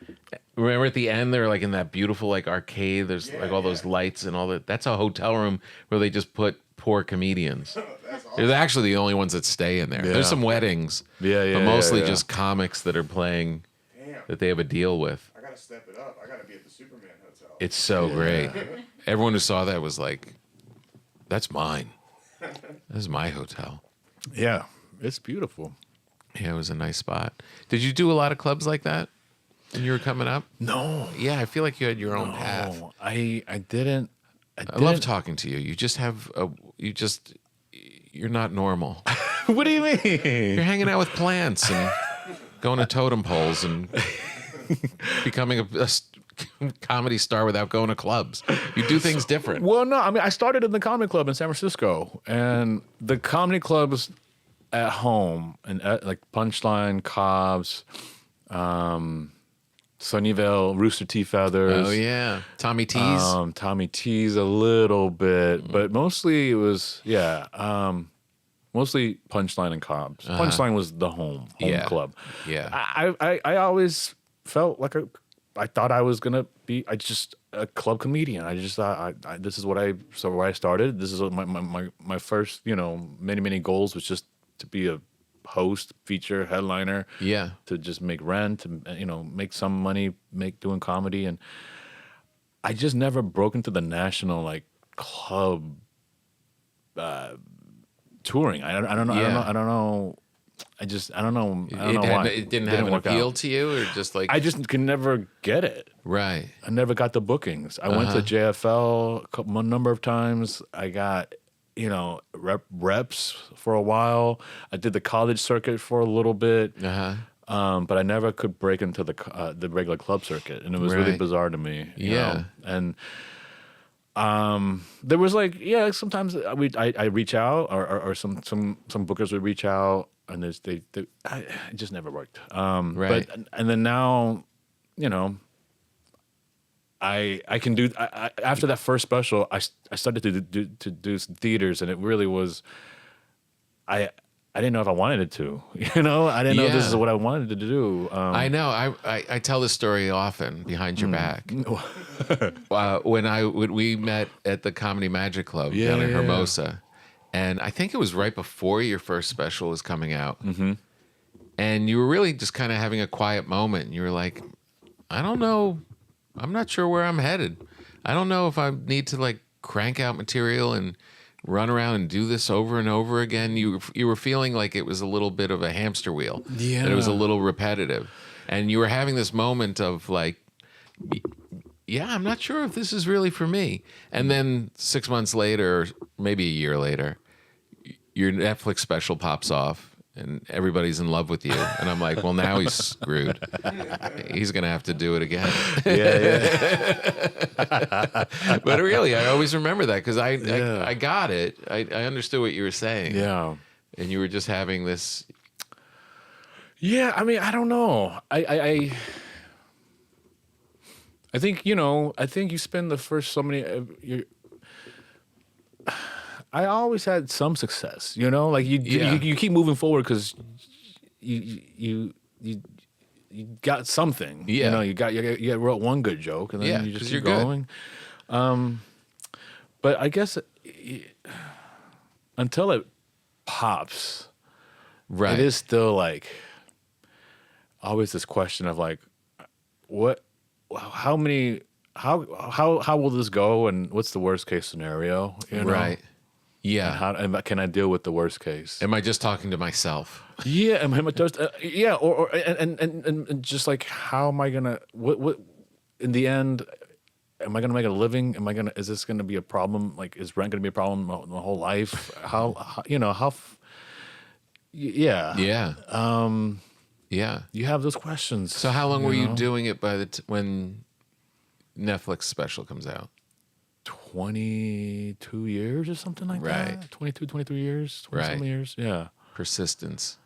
Remember at the end they're like in that beautiful like arcade. There's like all those lights and all that. That's a hotel room where they just put poor comedians. That's awesome. They're actually the only ones that stay in there. Yeah. There's some weddings, but mostly just comics that are playing that they have a deal with. I gotta step it up. I gotta be at the Superman hotel. It's so great. Everyone who saw that was like, "That's mine. This is my hotel." Yeah, it's beautiful. Yeah, it was a nice spot. Did you do a lot of clubs like that when you were coming up? No. Yeah, I feel like you had your own path. I didn't. I love talking to you. You just have you're not normal. What do you mean? You're hanging out with plants and going to totem poles and becoming a comedy star without going to clubs. You do things different. Well, no, I mean, I started in the comedy club in San Francisco, and the comedy clubs at home and like Punchline, Cobb's, Sunnyvale, Rooster Teeth Feathers. Oh yeah, Tommy T's. Tommy T's a little bit, but mostly it was mostly Punchline and Cobb's. Punchline was the home club. Yeah, I always felt like I thought I was gonna be just a club comedian. I just thought this is where I started. This is what my first many goals was just to be a host, feature, headliner. Yeah, to just make rent, and make some money, doing comedy, and I just never broke into the national like club touring. I don't know. I don't know why. It didn't have an appeal to you, or just like I just could never get it. Right. I never got the bookings. I went to JFL a number of times. I got reps for a while. I did the college circuit for a little bit. but I never could break into the regular club circuit, and it was really Right. bizarre to me. You Yeah. know? And there was like, yeah, sometimes I reach out, or some bookers would reach out, and it just never worked. Right. But and then now, you know, I can do. After that first special, I started to do theaters, and it really was. I didn't know if I wanted it to. You know, I didn't know this Yeah. is what I wanted to do. I know. I tell this story often behind your back. When we met at the Comedy Magic Club down in yeah. Hermosa, and I think it was right before your first special was coming out, and you were really just kind of having a quiet moment. And you were like, I don't know, I'm not sure where I'm headed. I don't know if I need to like crank out material and run around and do this over and over again. You were feeling like it was a little bit of a hamster wheel. Yeah. And it was a little repetitive. And you were having this moment of like, yeah, I'm not sure if this is really for me. And then 6 months later, or maybe a year later, your Netflix special pops off and everybody's in love with you. And I'm like, well, now he's screwed. He's going to have to do it again. Yeah. But really, I always remember that because I got it. I understood what you were saying. Yeah. And you were just having this. Yeah, I mean, I don't know. I think, you know, I think you spend the first so many. I always had some success, you know, like you keep moving forward because you got something. Yeah. You know, you wrote one good joke, and then you just 'cause keep you're going. But I guess until it pops, Right. it is still like always this question of like, how will this go, and what's the worst case scenario? You know? Right. Yeah. And can I deal with the worst case? Am I just talking to myself? Yeah, am I just and just like, how am I gonna what in the end? Am I gonna make a living? Is this gonna be a problem? Like, is rent gonna be a problem my whole life? How you know how? Yeah. Yeah. Yeah. You have those questions. So how long were you know? doing it when Netflix special comes out? 22 years or something like Right. that. 22, 23 years, 20 Right. something years. Yeah. Persistence.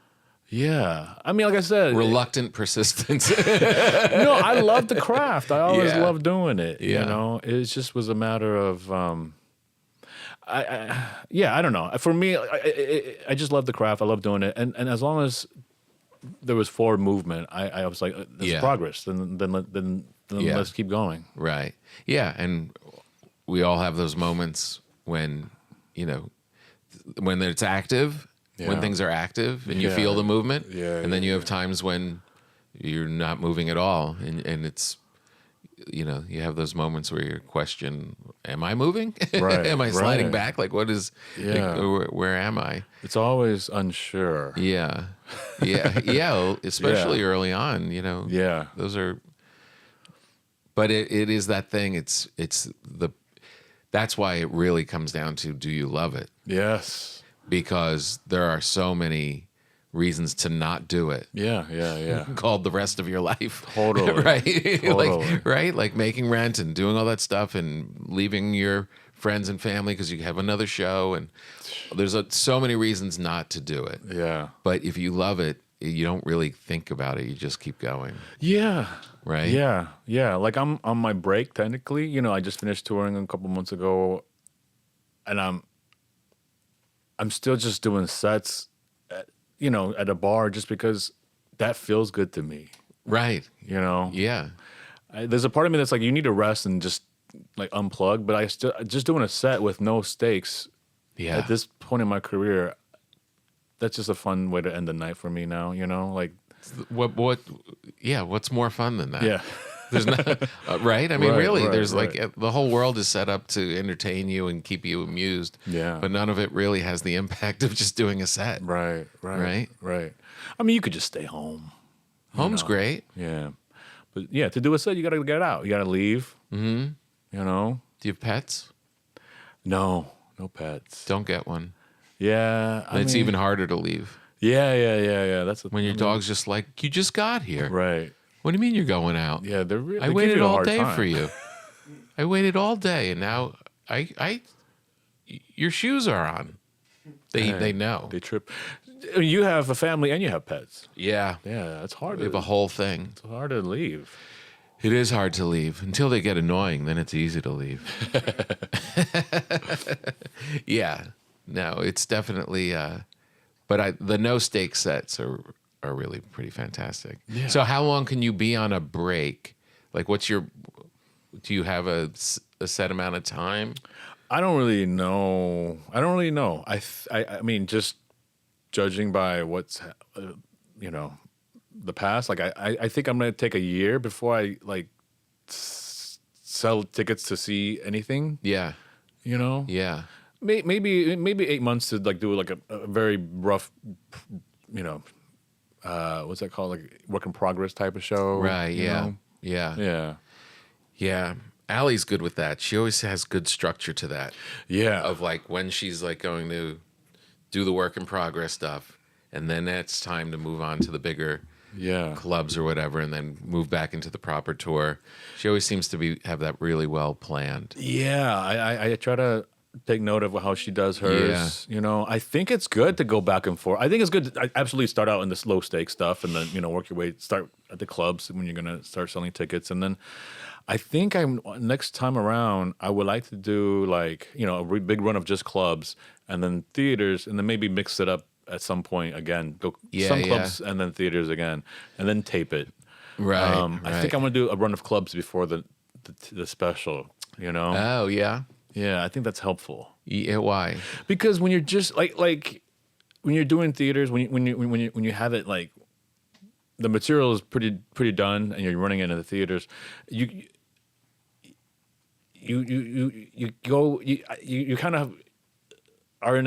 Yeah. I mean, like I said, Reluctant persistence. no, I love the craft. I always Yeah. loved doing it. Yeah. You know, it just was a matter of, I don't know. For me, I just love the craft. I love doing it. And as long as there was forward movement, I was like, there's Yeah. progress. Then Yeah. let's keep going. Right. Yeah. And we all have those moments when, you know, when it's active, when Yeah. things are active and you Yeah. feel the movement. Yeah, And then yeah, you have times when you're not moving at all. And it's, you know, you have those moments where you question, am I moving? Right, Am I sliding right. back? Like, what is, Yeah. like, where am I? It's always unsure. Yeah. Yeah. Yeah. Especially Yeah. early on, you know. Yeah. Those are, but it is that thing. That's why it really comes down to, do you love it? Yes. Because there are so many reasons to not do it. Yeah. Called the rest of your life. Totally. Right? Totally. Like making rent and doing all that stuff and leaving your friends and family because you have another show. And there's so many reasons not to do it. Yeah. But if you love it, you don't really think about it. You just keep going. Yeah. Right? Yeah. Like, I'm on my break technically. You know, I just finished touring a couple months ago, and I'm still just doing sets, at a bar just because that feels good to me. Right. You know. Yeah. There's a part of me that's like, you need to rest and just like unplug. But I still just doing a set with no stakes. Yeah. At this point in my career, that's just a fun way to end the night for me now. You know, like. What's more fun than that? Yeah. There's not, right? I mean, Right, really, right, there's right. like the whole world is set up to entertain you and keep you amused. Yeah. But none of it really has the impact of just doing a set. Right. I mean, you could just stay home. Home's great. Yeah. But yeah, to do a set, you got to get out. You got to leave. Mm-hmm. You know? Do you have pets? No pets. Don't get one. Yeah. It's even harder to leave. Yeah. That's When your dog's just like, you just got here. right. What do you mean you're going out? Yeah, they I give waited you a all hard day time. for you. I waited all day, and now your shoes are on. They know. They trip. You have a family and you have pets. Yeah. Yeah, it's hard. We have a whole thing. It's hard to leave. It is hard to leave until they get annoying. Then it's easy to leave. Yeah. No, it's definitely. But the no stake sets are really pretty fantastic. Yeah. So how long can you be on a break? Like, do you have a set amount of time? I don't really know. I mean, just judging by what's, the past. Like, I think I'm gonna take a year before I like sell tickets to see anything. Yeah. Yeah. Maybe 8 months to like do like a very rough, what's that called? Like work in progress type of show. Right. you Yeah. know? Yeah. Yeah. Yeah. Allie's good with that. She always has good structure to that. Yeah. Of like when she's like going to do the work in progress stuff, and then it's time to move on to the bigger Yeah. clubs or whatever, and then move back into the proper tour. She always seems to have that really well planned. Yeah. I try to take note of how she does hers. I think it's good to go back and forth. I think it's good to absolutely start out in this low stake stuff and then, work your way, start at the clubs when you're going to start selling tickets. And then I think next time around, I would like to do like, a big run of just clubs and then theaters and then maybe mix it up at some point again. Go some clubs and then theaters again and then tape it. Right. I think I'm going to do a run of clubs before the special, Oh, yeah. Yeah, I think that's helpful. Yeah, why? Because when you're just like when you're doing theaters, when you have it like the material is pretty done, and you're running into the theaters, you kind of are in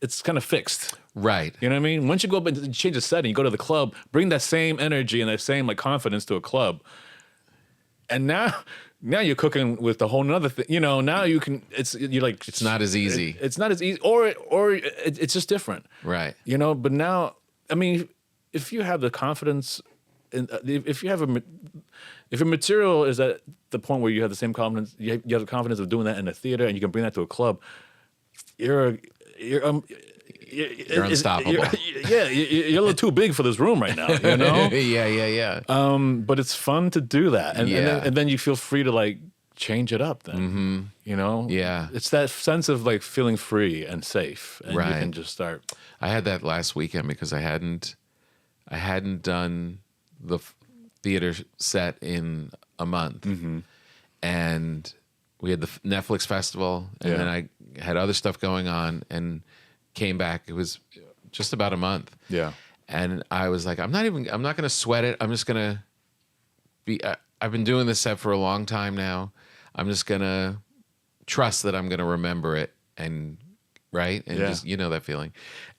it's kind of fixed. Right. You know what I mean? Once you go up and change the setting, you go to the club, bring that same energy and that same like confidence to a club, and now you're cooking with a whole nother thing. Now you can. It's not as easy. It's not as easy, or it's just different. Right. But now, I mean, if you have the confidence, if your material is at the point where you have the same confidence, you have the confidence of doing that in a theater, and you can bring that to a club, you're unstoppable. You're a little too big for this room right now, Yeah. But it's fun to do that, and then you feel free to like change it up. Then, Yeah. it's that sense of like feeling free and safe, and you Right. can just start. I had that last weekend because I hadn't done the theater set in a month, and we had the Netflix festival, and then I had other stuff going on, and came back. It was just about a month. Yeah. And I was like, I'm not going to sweat it. I'm just going to be, I've been doing this set for a long time now. I'm just going to trust that I'm going to remember it. And right. And just, that feeling.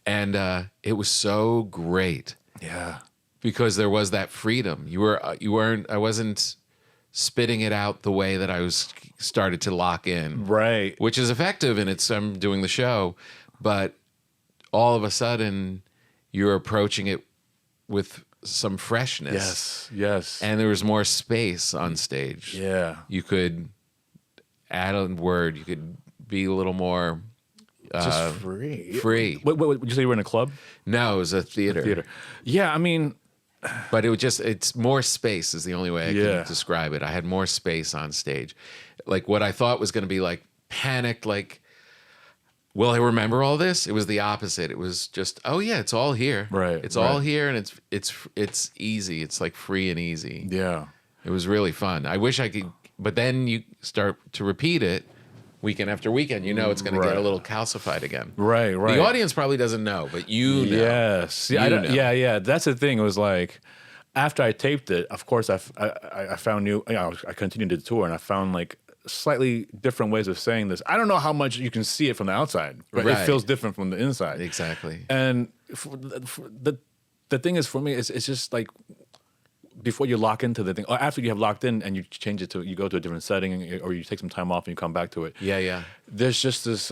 And it was so great. Yeah. Because there was that freedom. I wasn't spitting it out the way that I started to lock in. Right. Which is effective and I'm doing the show, but all of a sudden you're approaching it with some freshness. Yes. And there was more space on stage. Yeah. You could add a word. You could be a little more Just free. free. What would you say you were in a club? No, it was a theater. Yeah, I mean, But it's more space is the only way I Yeah. can describe it. I had more space on stage. Like what I thought was going to be like panicked, like, will I remember all this? It was the opposite. It was just, oh yeah, it's all here. Right, It's all here, and it's easy. It's like free and easy. yeah. It was really fun. I wish I could, but then you start to repeat it weekend after weekend. It's going to get a Right. little calcified again. Right. The audience probably doesn't know, but you know. Yes. You know. Yeah. That's the thing. It was like after I taped it, of course, I found new. I continued the tour, and I found like slightly different ways of saying this. I don't know how much you can see it from the outside, but Right. it feels different from the inside. Exactly. And the thing is, for me, it's just like before you lock into the thing, or after you have locked in and you change it you go to a different setting, or you take some time off and you come back to it. Yeah. There's just this,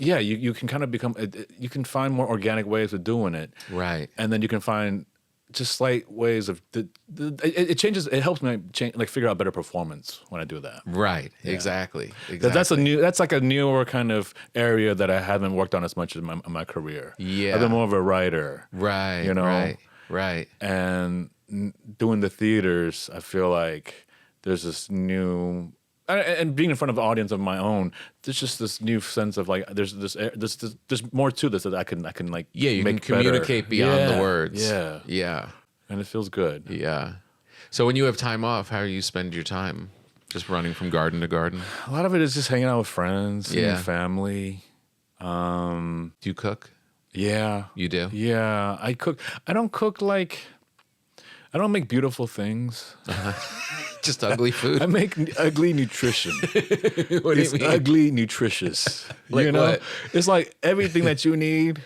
you can kind of become, you can find more organic ways of doing it. Right. And then you can find just slight ways of, it changes, it helps me like figure out better performance when I do that. Right. Exactly. That's like a newer kind of area that I haven't worked on as much in my career. Yeah. I've been more of a writer. Right. You know? Right. And doing the theaters, I feel like there's this new, and being in front of an audience of my own, there's just this new sense of like there's more to this that I can like You make can communicate better. beyond the words. Yeah, and it feels good. Yeah. So when you have time off, how do you spend your time? Just running from garden to garden? A lot of it is just hanging out with friends, Yeah. and family. Do you cook? Yeah, You do? yeah. I cook. I don't cook like. I don't make beautiful things. Just ugly food? I make ugly nutrition. What do you mean? Ugly nutritious. Like you know, what? it's like everything that you need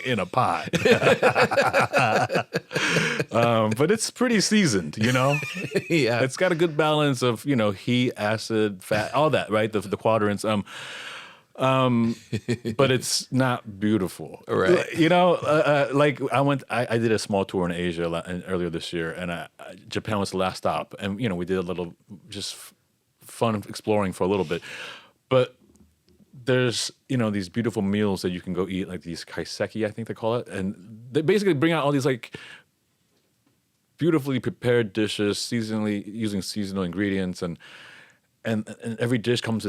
in a pot. But it's pretty seasoned. You know, Yeah. it's got a good balance of heat, acid, fat, all that. Right, the quadrants. But it's not beautiful, Right. like I did a small tour in Asia earlier this year, and Japan was the last stop, and we did a little just fun exploring for a little bit, but there's these beautiful meals that you can go eat, like these kaiseki, I think they call it, and they basically bring out all these like beautifully prepared dishes, using seasonal ingredients, and every dish comes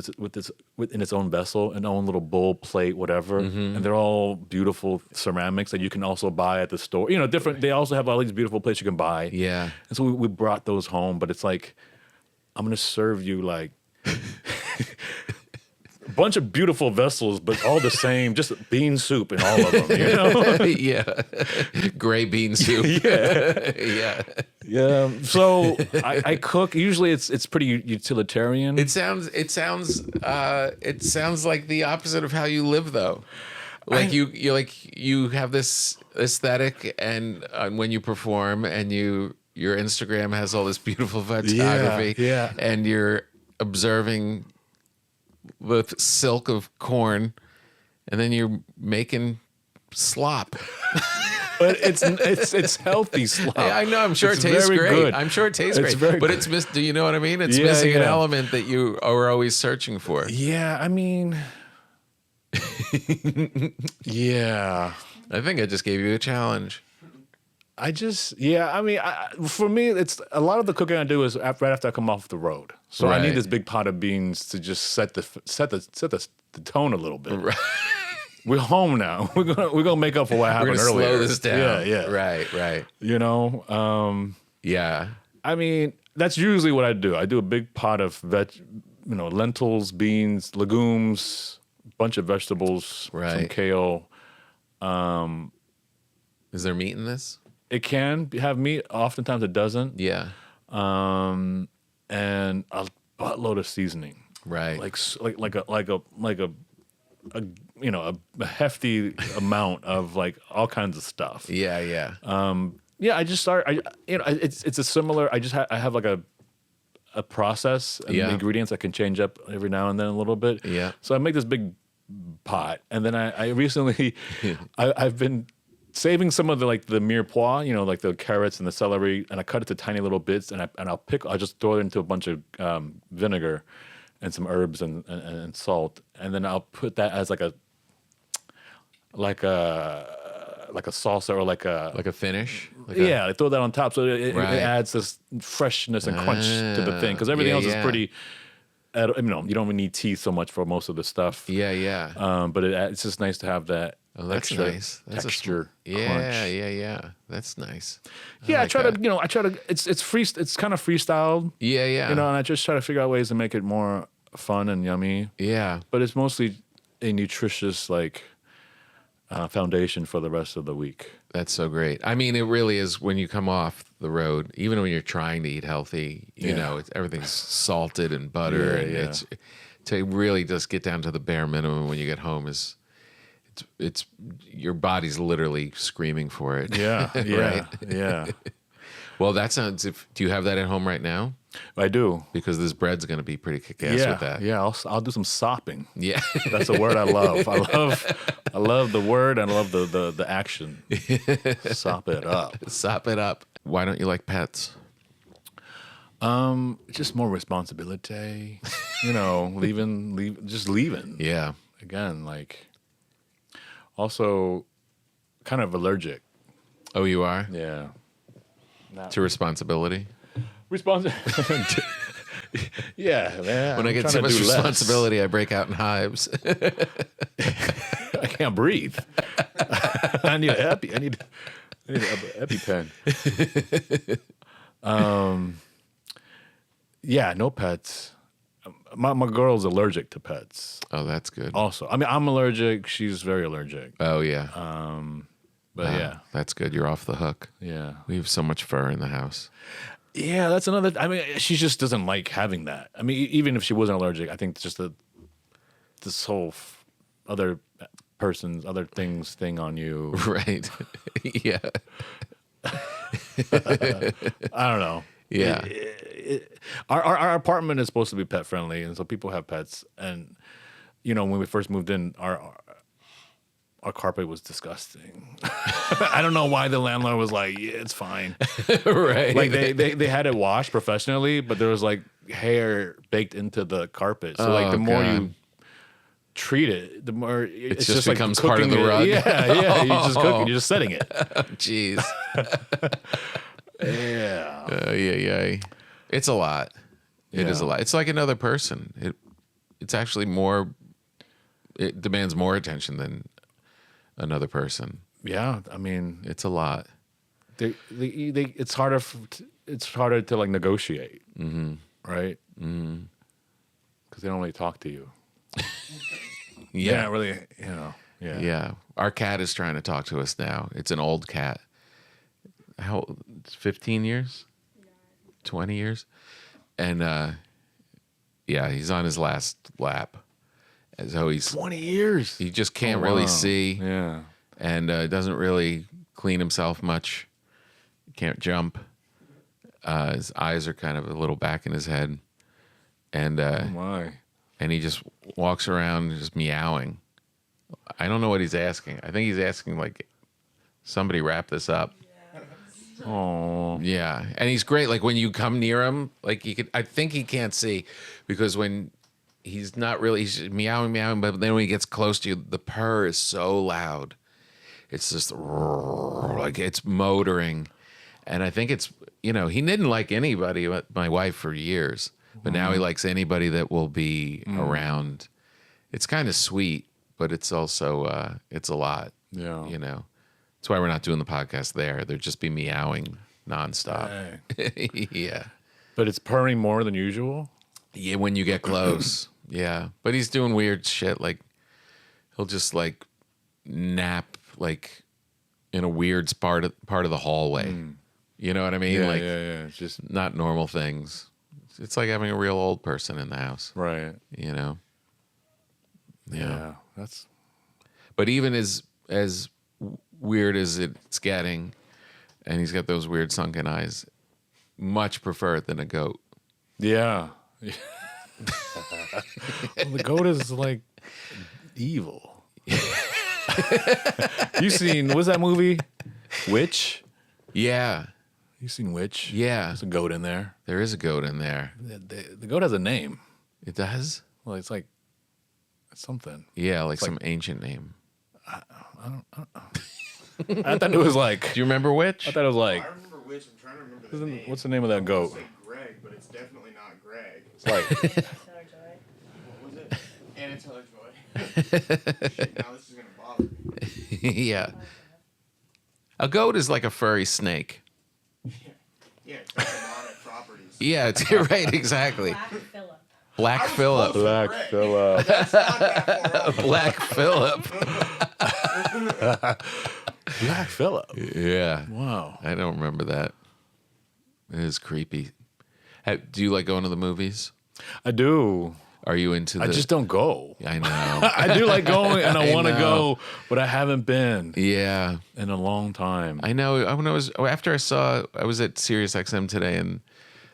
within its own vessel, an own little bowl, plate, whatever, and they're all beautiful ceramics that you can also buy at the store. Different. They also have all these beautiful plates you can buy. Yeah. And so we brought those home, but it's like I'm gonna serve you like a bunch of beautiful vessels, but all the same, just bean soup in all of them. Yeah. Gray bean soup. Yeah. Yeah. So I cook. Usually it's pretty utilitarian. It sounds like the opposite of how you live, though. Like you have this aesthetic, and when you perform, and your Instagram has all this beautiful photography, yeah. and you're observing the silk of corn, and then you're making slop. But it's healthy slop. I know. I'm sure It's it tastes very great. good. I'm sure it tastes It's great. very But good. do you know what I mean? It's Yeah, missing an yeah. element that you are always searching for. Yeah, I mean, yeah. I think I just gave you a challenge. For me, it's a lot of the cooking I do is right after I come off the road. So I Right. need this big pot of beans to just set the tone a little bit. Right. We're home now. We're gonna make up for what We're happened gonna earlier. slow this down. Yeah. Right. Yeah. I mean, that's usually what I do. I do a big pot of lentils, beans, legumes, bunch of vegetables, some Right. kale. Is there meat in this? It can have meat. Oftentimes it doesn't. Yeah. And a buttload of seasoning, Right. a hefty amount of like all kinds of stuff. Yeah. I just start. It's a similar. I have like a process and Yeah. ingredients I can change up every now and then a little bit. Yeah. So I make this big pot, and then I recently I've been saving some of the mirepoix, like the carrots and the celery, and I cut it to tiny little bits, and I'll just throw it into a bunch of vinegar and some herbs and salt, and then I'll put that as like a salsa or like a finish. I throw that on top, so it Right. adds this freshness and crunch to the thing, because everything else is pretty. You don't really need tea so much for most of the stuff. Yeah. But it's just nice to have that Oh, that's extra nice. That's texture. Yeah. crunch. That's nice. Yeah, like I that. try to. It's free. It's kind of freestyled. Yeah. And I just try to figure out ways to make it more fun and yummy. Yeah. But it's mostly a nutritious foundation for the rest of the week. That's so great. I mean, it really is when you come off the road, even when you're trying to eat healthy, everything's salted and butter, and it's to really just get down to the bare minimum when you get home it's your body's literally screaming for it. Yeah, Right? yeah. Well, that sounds. Do you have that at home right now? I do. Because this bread's going to be pretty kick-ass with that. Yeah, I'll do some sopping. Yeah. That's a word I love. I love the word and I love the action. Sop it up. Sop it up. Why don't you like pets? Just more responsibility. Just leaving. Yeah. Again, like also kind of allergic. Oh, you are? Yeah. To responsibility? Yeah, man. When I get too much responsibility, I break out in hives. I can't breathe. I need an epi. I need an EpiPen. Yeah, no pets. My girl's allergic to pets. Oh, that's good. Also, I mean, I'm allergic. She's very allergic. Oh, yeah. But yeah, That's good. You're off the hook. yeah, We have so much fur in the house. yeah. That's another. I mean, she just doesn't like having that. I mean, even if she wasn't allergic, I think just this whole other person's other thing on you. Right. Yeah. I don't know. Yeah. Our apartment is supposed to be pet friendly, and so people have pets. And when we first moved in, our carpet was disgusting. I don't know why the landlord was like, "Yeah, it's fine." Right. Like they had it washed professionally, but there was like hair baked into the carpet. So like the more you treat it, the more it's just like becomes part of cooking the rug. Yeah. You just cooking. You're just setting it. Jeez. Yeah. Yeah. It's a lot. It is a lot. It's like another person. It's actually more. It demands more attention than another person. Yeah. I mean, It's a lot. it's harder. It's harder to like negotiate, right? Because they don't really talk to you. Yeah. Really. Yeah. Yeah. Our cat is trying to talk to us now. It's an old cat. How? 15 years? 20 years? And yeah, he's on his last lap. So 20 years. he just can't Oh, really wow. see, Yeah. and doesn't really clean himself much. Can't jump. His eyes are kind of a little back in his head, and Oh my. and he just walks around just meowing. I don't know what he's asking. I think he's asking like, somebody wrap this up. Oh. Yeah, and he's great. Like when you come near him, like I think he can't see, because when he's not really, he's just meowing, but then when he gets close to you, the purr is so loud. It's just like it's motoring, and I think it's he didn't like anybody but my wife for years, but now he likes anybody that will be around. It's kind of sweet, but it's also it's a lot. Yeah. That's why we're not doing the podcast there. They'd just be meowing nonstop. Yeah. But it's purring more than usual. Yeah, when you get close. Yeah. But he's doing weird shit. Like, he'll just, like, nap, like, in a weird part of the hallway. You know what I mean? Yeah, like, yeah. It's just not normal things. It's like having a real old person in the house, right. Yeah. Yeah. That's But even as weird as it's getting, and he's got those weird sunken eyes, much prefer it than a goat. yeah. Well, the goat is like evil. You seen what's that movie? Witch? Yeah. You seen Witch? Yeah. There's a goat in there. There is a goat in there. The goat has a name. It does? Well, it's like something. Yeah, like some ancient name. I thought it was like. Do you remember which? I thought it was like. I remember which. I'm trying to remember the name. What's the name of that I goat? want to say Greg, but it's definitely not Greg. It's like. What was it? Anna Taylor-Joy. Shit, now this is gonna bother me. Yeah. A goat is like a furry snake. Yeah, it's got demonic properties. Yeah, it's right, exactly. Black Phillip. Black Phillip. That's not that far off. Black Phillip. Black Phillip. Yeah. Wow. I don't remember that. It is creepy. Do you like going to the movies? I do. Are you into the? I just don't go. I know. I do like going, and I want to know. go, but I haven't been Yeah. in a long time. I know. When I was at Sirius XM today, and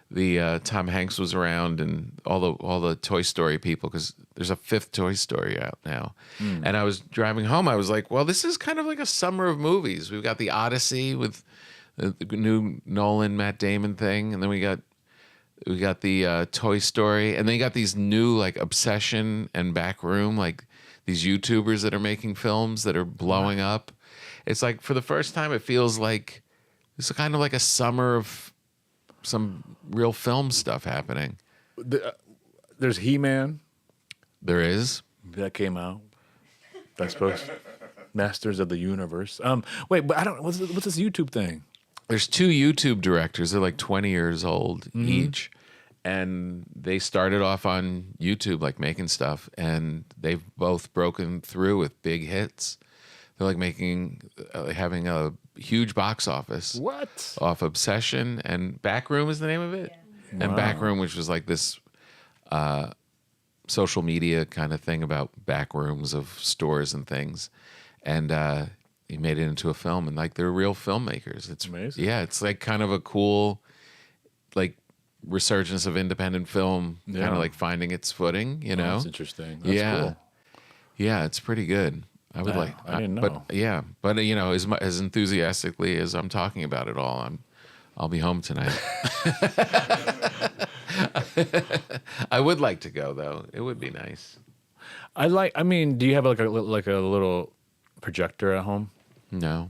the Tom Hanks was around, and all the Toy Story people, because there's a 5th Toy Story out now. And I was driving home. I was like, well, this is kind of like a summer of movies. We've got the Odyssey with the new Nolan Matt Damon thing, and then we got the Toy Story, and then you got these new like Obsession and Backroom, like these YouTubers that are making films that are blowing up. It's like for the first time, it feels like it's kind of like a summer of some real film stuff happening. There's He-Man There is. that came out. That's supposed Masters of the Universe. Wait, but I don't. What's this YouTube thing? There's 2 YouTube directors. They're like 20 years old each. And they started off on YouTube, like making stuff. And they've both broken through with big hits. They're like having a huge box office. What? Off Obsession, and Backroom is the name of it. Yeah. And Backroom, which was like this social media kind of thing about back rooms of stores and things. And he made it into a film, and like they're real filmmakers. It's amazing. Yeah, it's like kind of a cool, like resurgence of independent film, kind of like finding its footing. You know, that's interesting. That's cool. Yeah, it's pretty good. I would like. I didn't know. But you know, as enthusiastically as I'm talking about it all, I'll be home tonight. I would like to go though. It would be nice. I mean, do you have like a little projector at home? No.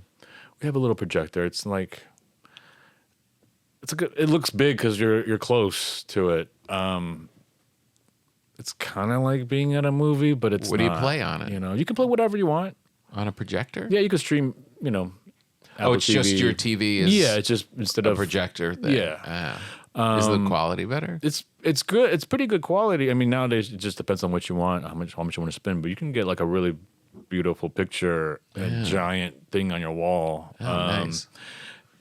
We have a little projector. It's like it looks big because you're close to it. It's kind of like being at a movie, but it's What do not, you play on it? You know, you can play whatever you want. On a projector? Yeah, you can stream, you know. Apple It's just your TV is yeah, it's just instead a of projector thing. Yeah. Is the quality better? It's good. It's pretty good quality. I mean, nowadays it just depends on what you want, how much you want to spend, but you can get like a really beautiful picture, a giant thing on your wall. Nice.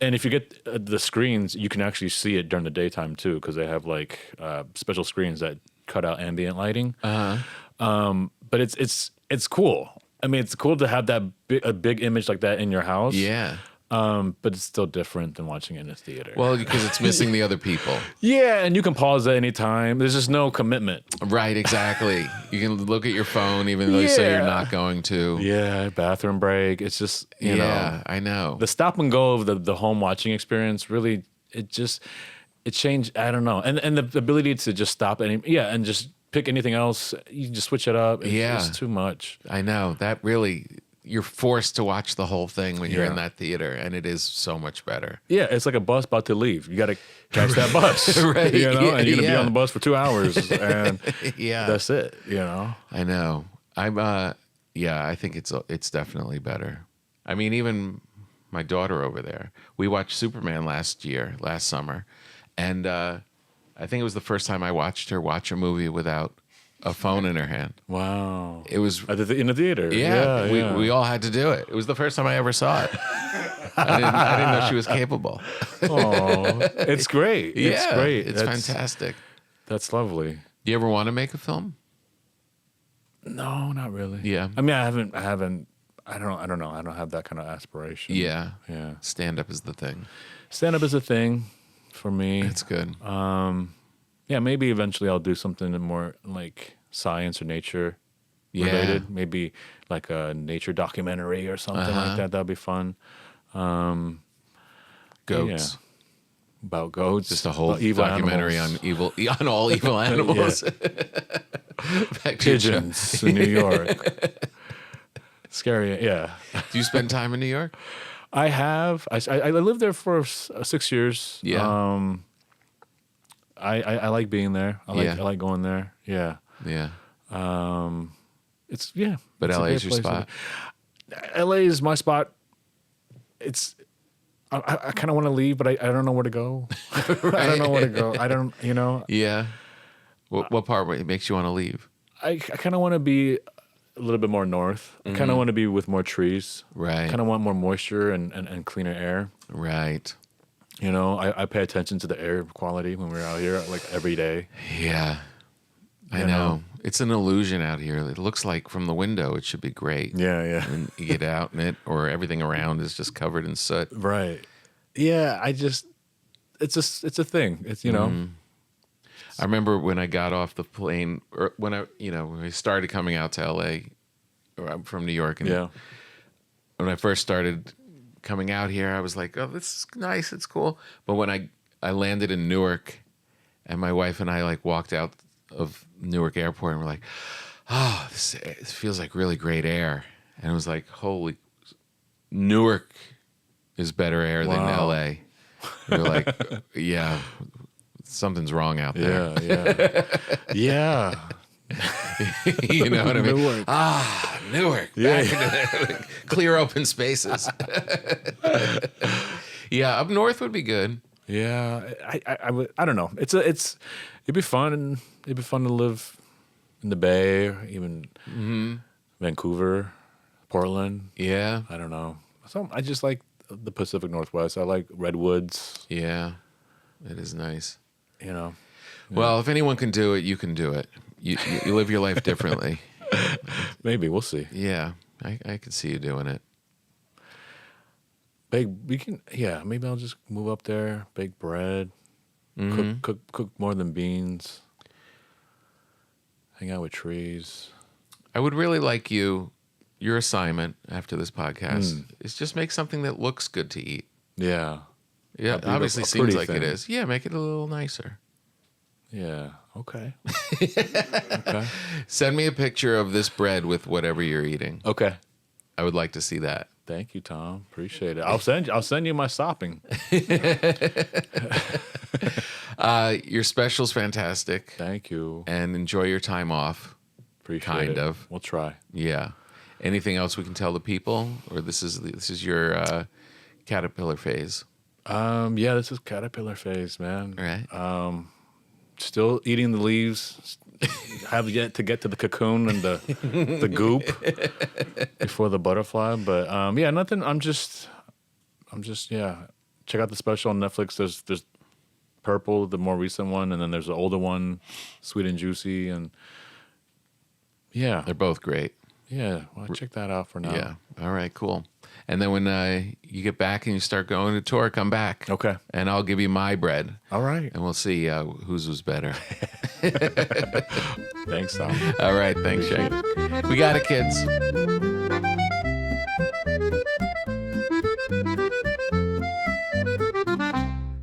And if you get the screens, you can actually see it during the daytime too, because they have like special screens that cut out ambient lighting. But it's cool. I mean, it's cool to have a big image like that in your house. Yeah. But it's still different than watching it in a theater. Well, because it's missing the other people. Yeah, and you can pause at any time. There's just no commitment. Right, exactly. You can look at your phone even though you say you're not going to. Yeah, bathroom break. It's just, you know. I know. The stop and go of the home watching experience really, it changed, I don't know. And the ability to just stop and just pick anything else, you can just switch it up. It's too much. I know. That really, you're forced to watch the whole thing when you're in that theater, and it is so much better. Yeah, it's like a bus about to leave. You got to catch that bus. Right. You know, and you're going to be on the bus for 2 hours, and that's it, you know. I know. I think it's definitely better. I mean, even my daughter over there, we watched Superman last summer, and I think it was the first time I watched her watch a movie without a phone in her hand. Wow. It was in the theater. Yeah, we all had to do it. It was the first time I ever saw it. I didn't know she was capable. Oh, it's great. It's great. It's fantastic. That's lovely. Do you ever want to make a film? No, not really. Yeah. I mean, I haven't. I don't know. I don't have that kind of aspiration. Yeah. Yeah. Stand up is the thing. Stand up is a thing for me. It's good. Yeah, maybe eventually I'll do something more like science or nature related. Maybe like a nature documentary or something like that. That'd be fun. Goats. Yeah. About goats. Just a whole evil documentary animals. on all evil animals. Pigeons in New York. Scary, yeah. Do you spend time in New York? I have. I lived there for 6 years. Yeah. I like being there. I like going there. Yeah. Yeah. It's But it's LA a is great your place. spot. LA is my spot. I kind of want to leave, but I don't know where to go. I don't know where to go. I don't, you know. Yeah. What part makes you want to leave? I kind of want to be a little bit more north. I kind of want to be with more trees. Right. Kind of want more moisture and cleaner air. Right. You know, I pay attention to the air quality when we're out here, like every day. Yeah. I know. It's an illusion out here. It looks like from the window it should be great. Yeah, yeah. And you get out in it, or everything around is just covered in soot. Right. Yeah, it's a thing. It's, you know. I remember when I got off the plane, or when I started coming out to LA, or I'm from New York, and Yeah. when I first started coming out here, I was like, oh, this is nice, it's cool. But when I landed in Newark, and my wife and I like walked out of Newark Airport, and we're like, oh, this feels like really great air. And it was like, holy, Newark is better air than Wow. LA. We were like, yeah, something's wrong out there. Yeah, yeah. Yeah. You know what I mean? Newark. Newark. Yeah. Back in the, clear open spaces. Yeah, up north would be good. Yeah. I don't know. It'd be fun. It'd be fun to live in the Bay, or even Vancouver, Portland. Yeah. I don't know. I just like the Pacific Northwest. I like redwoods, Yeah. It is nice. you know. Well, if anyone can do it, you can do it. You live your life differently. Maybe we'll see. Yeah, I can see you doing it. Maybe I'll just move up there, bake bread, cook more than beans, hang out with trees. I would really like your assignment after this podcast is just make something that looks good to eat. Yeah. Yeah, That'd be obviously a seems pretty like it thing. is. Yeah, make it a little nicer. Yeah. Okay. Okay. Send me a picture of this bread with whatever you're eating. Okay. I would like to see that. Thank you, Tom. Appreciate it. I'll send you my shopping. Your special's fantastic. Thank you. And enjoy your time off. Appreciate Kind it. of. We'll try. Yeah. Anything else we can tell the people, or this is your caterpillar phase? Yeah, this is caterpillar phase, man. Right. Still eating the leaves. Have yet to get to the cocoon and the goop before the butterfly. But yeah, nothing. I'm just yeah. Check out the special on Netflix. There's Purple, the more recent one, and then there's the older one, Sweet and Juicy, and yeah, They're both great. yeah. Well, check that out for now. Yeah. All right. Cool. And then when you get back and you start going to tour, come back. Okay. And I'll give you my bread, All right. and we'll see whose was better. Thanks, Tom. All right. Thanks, Sheng. We got it, kids.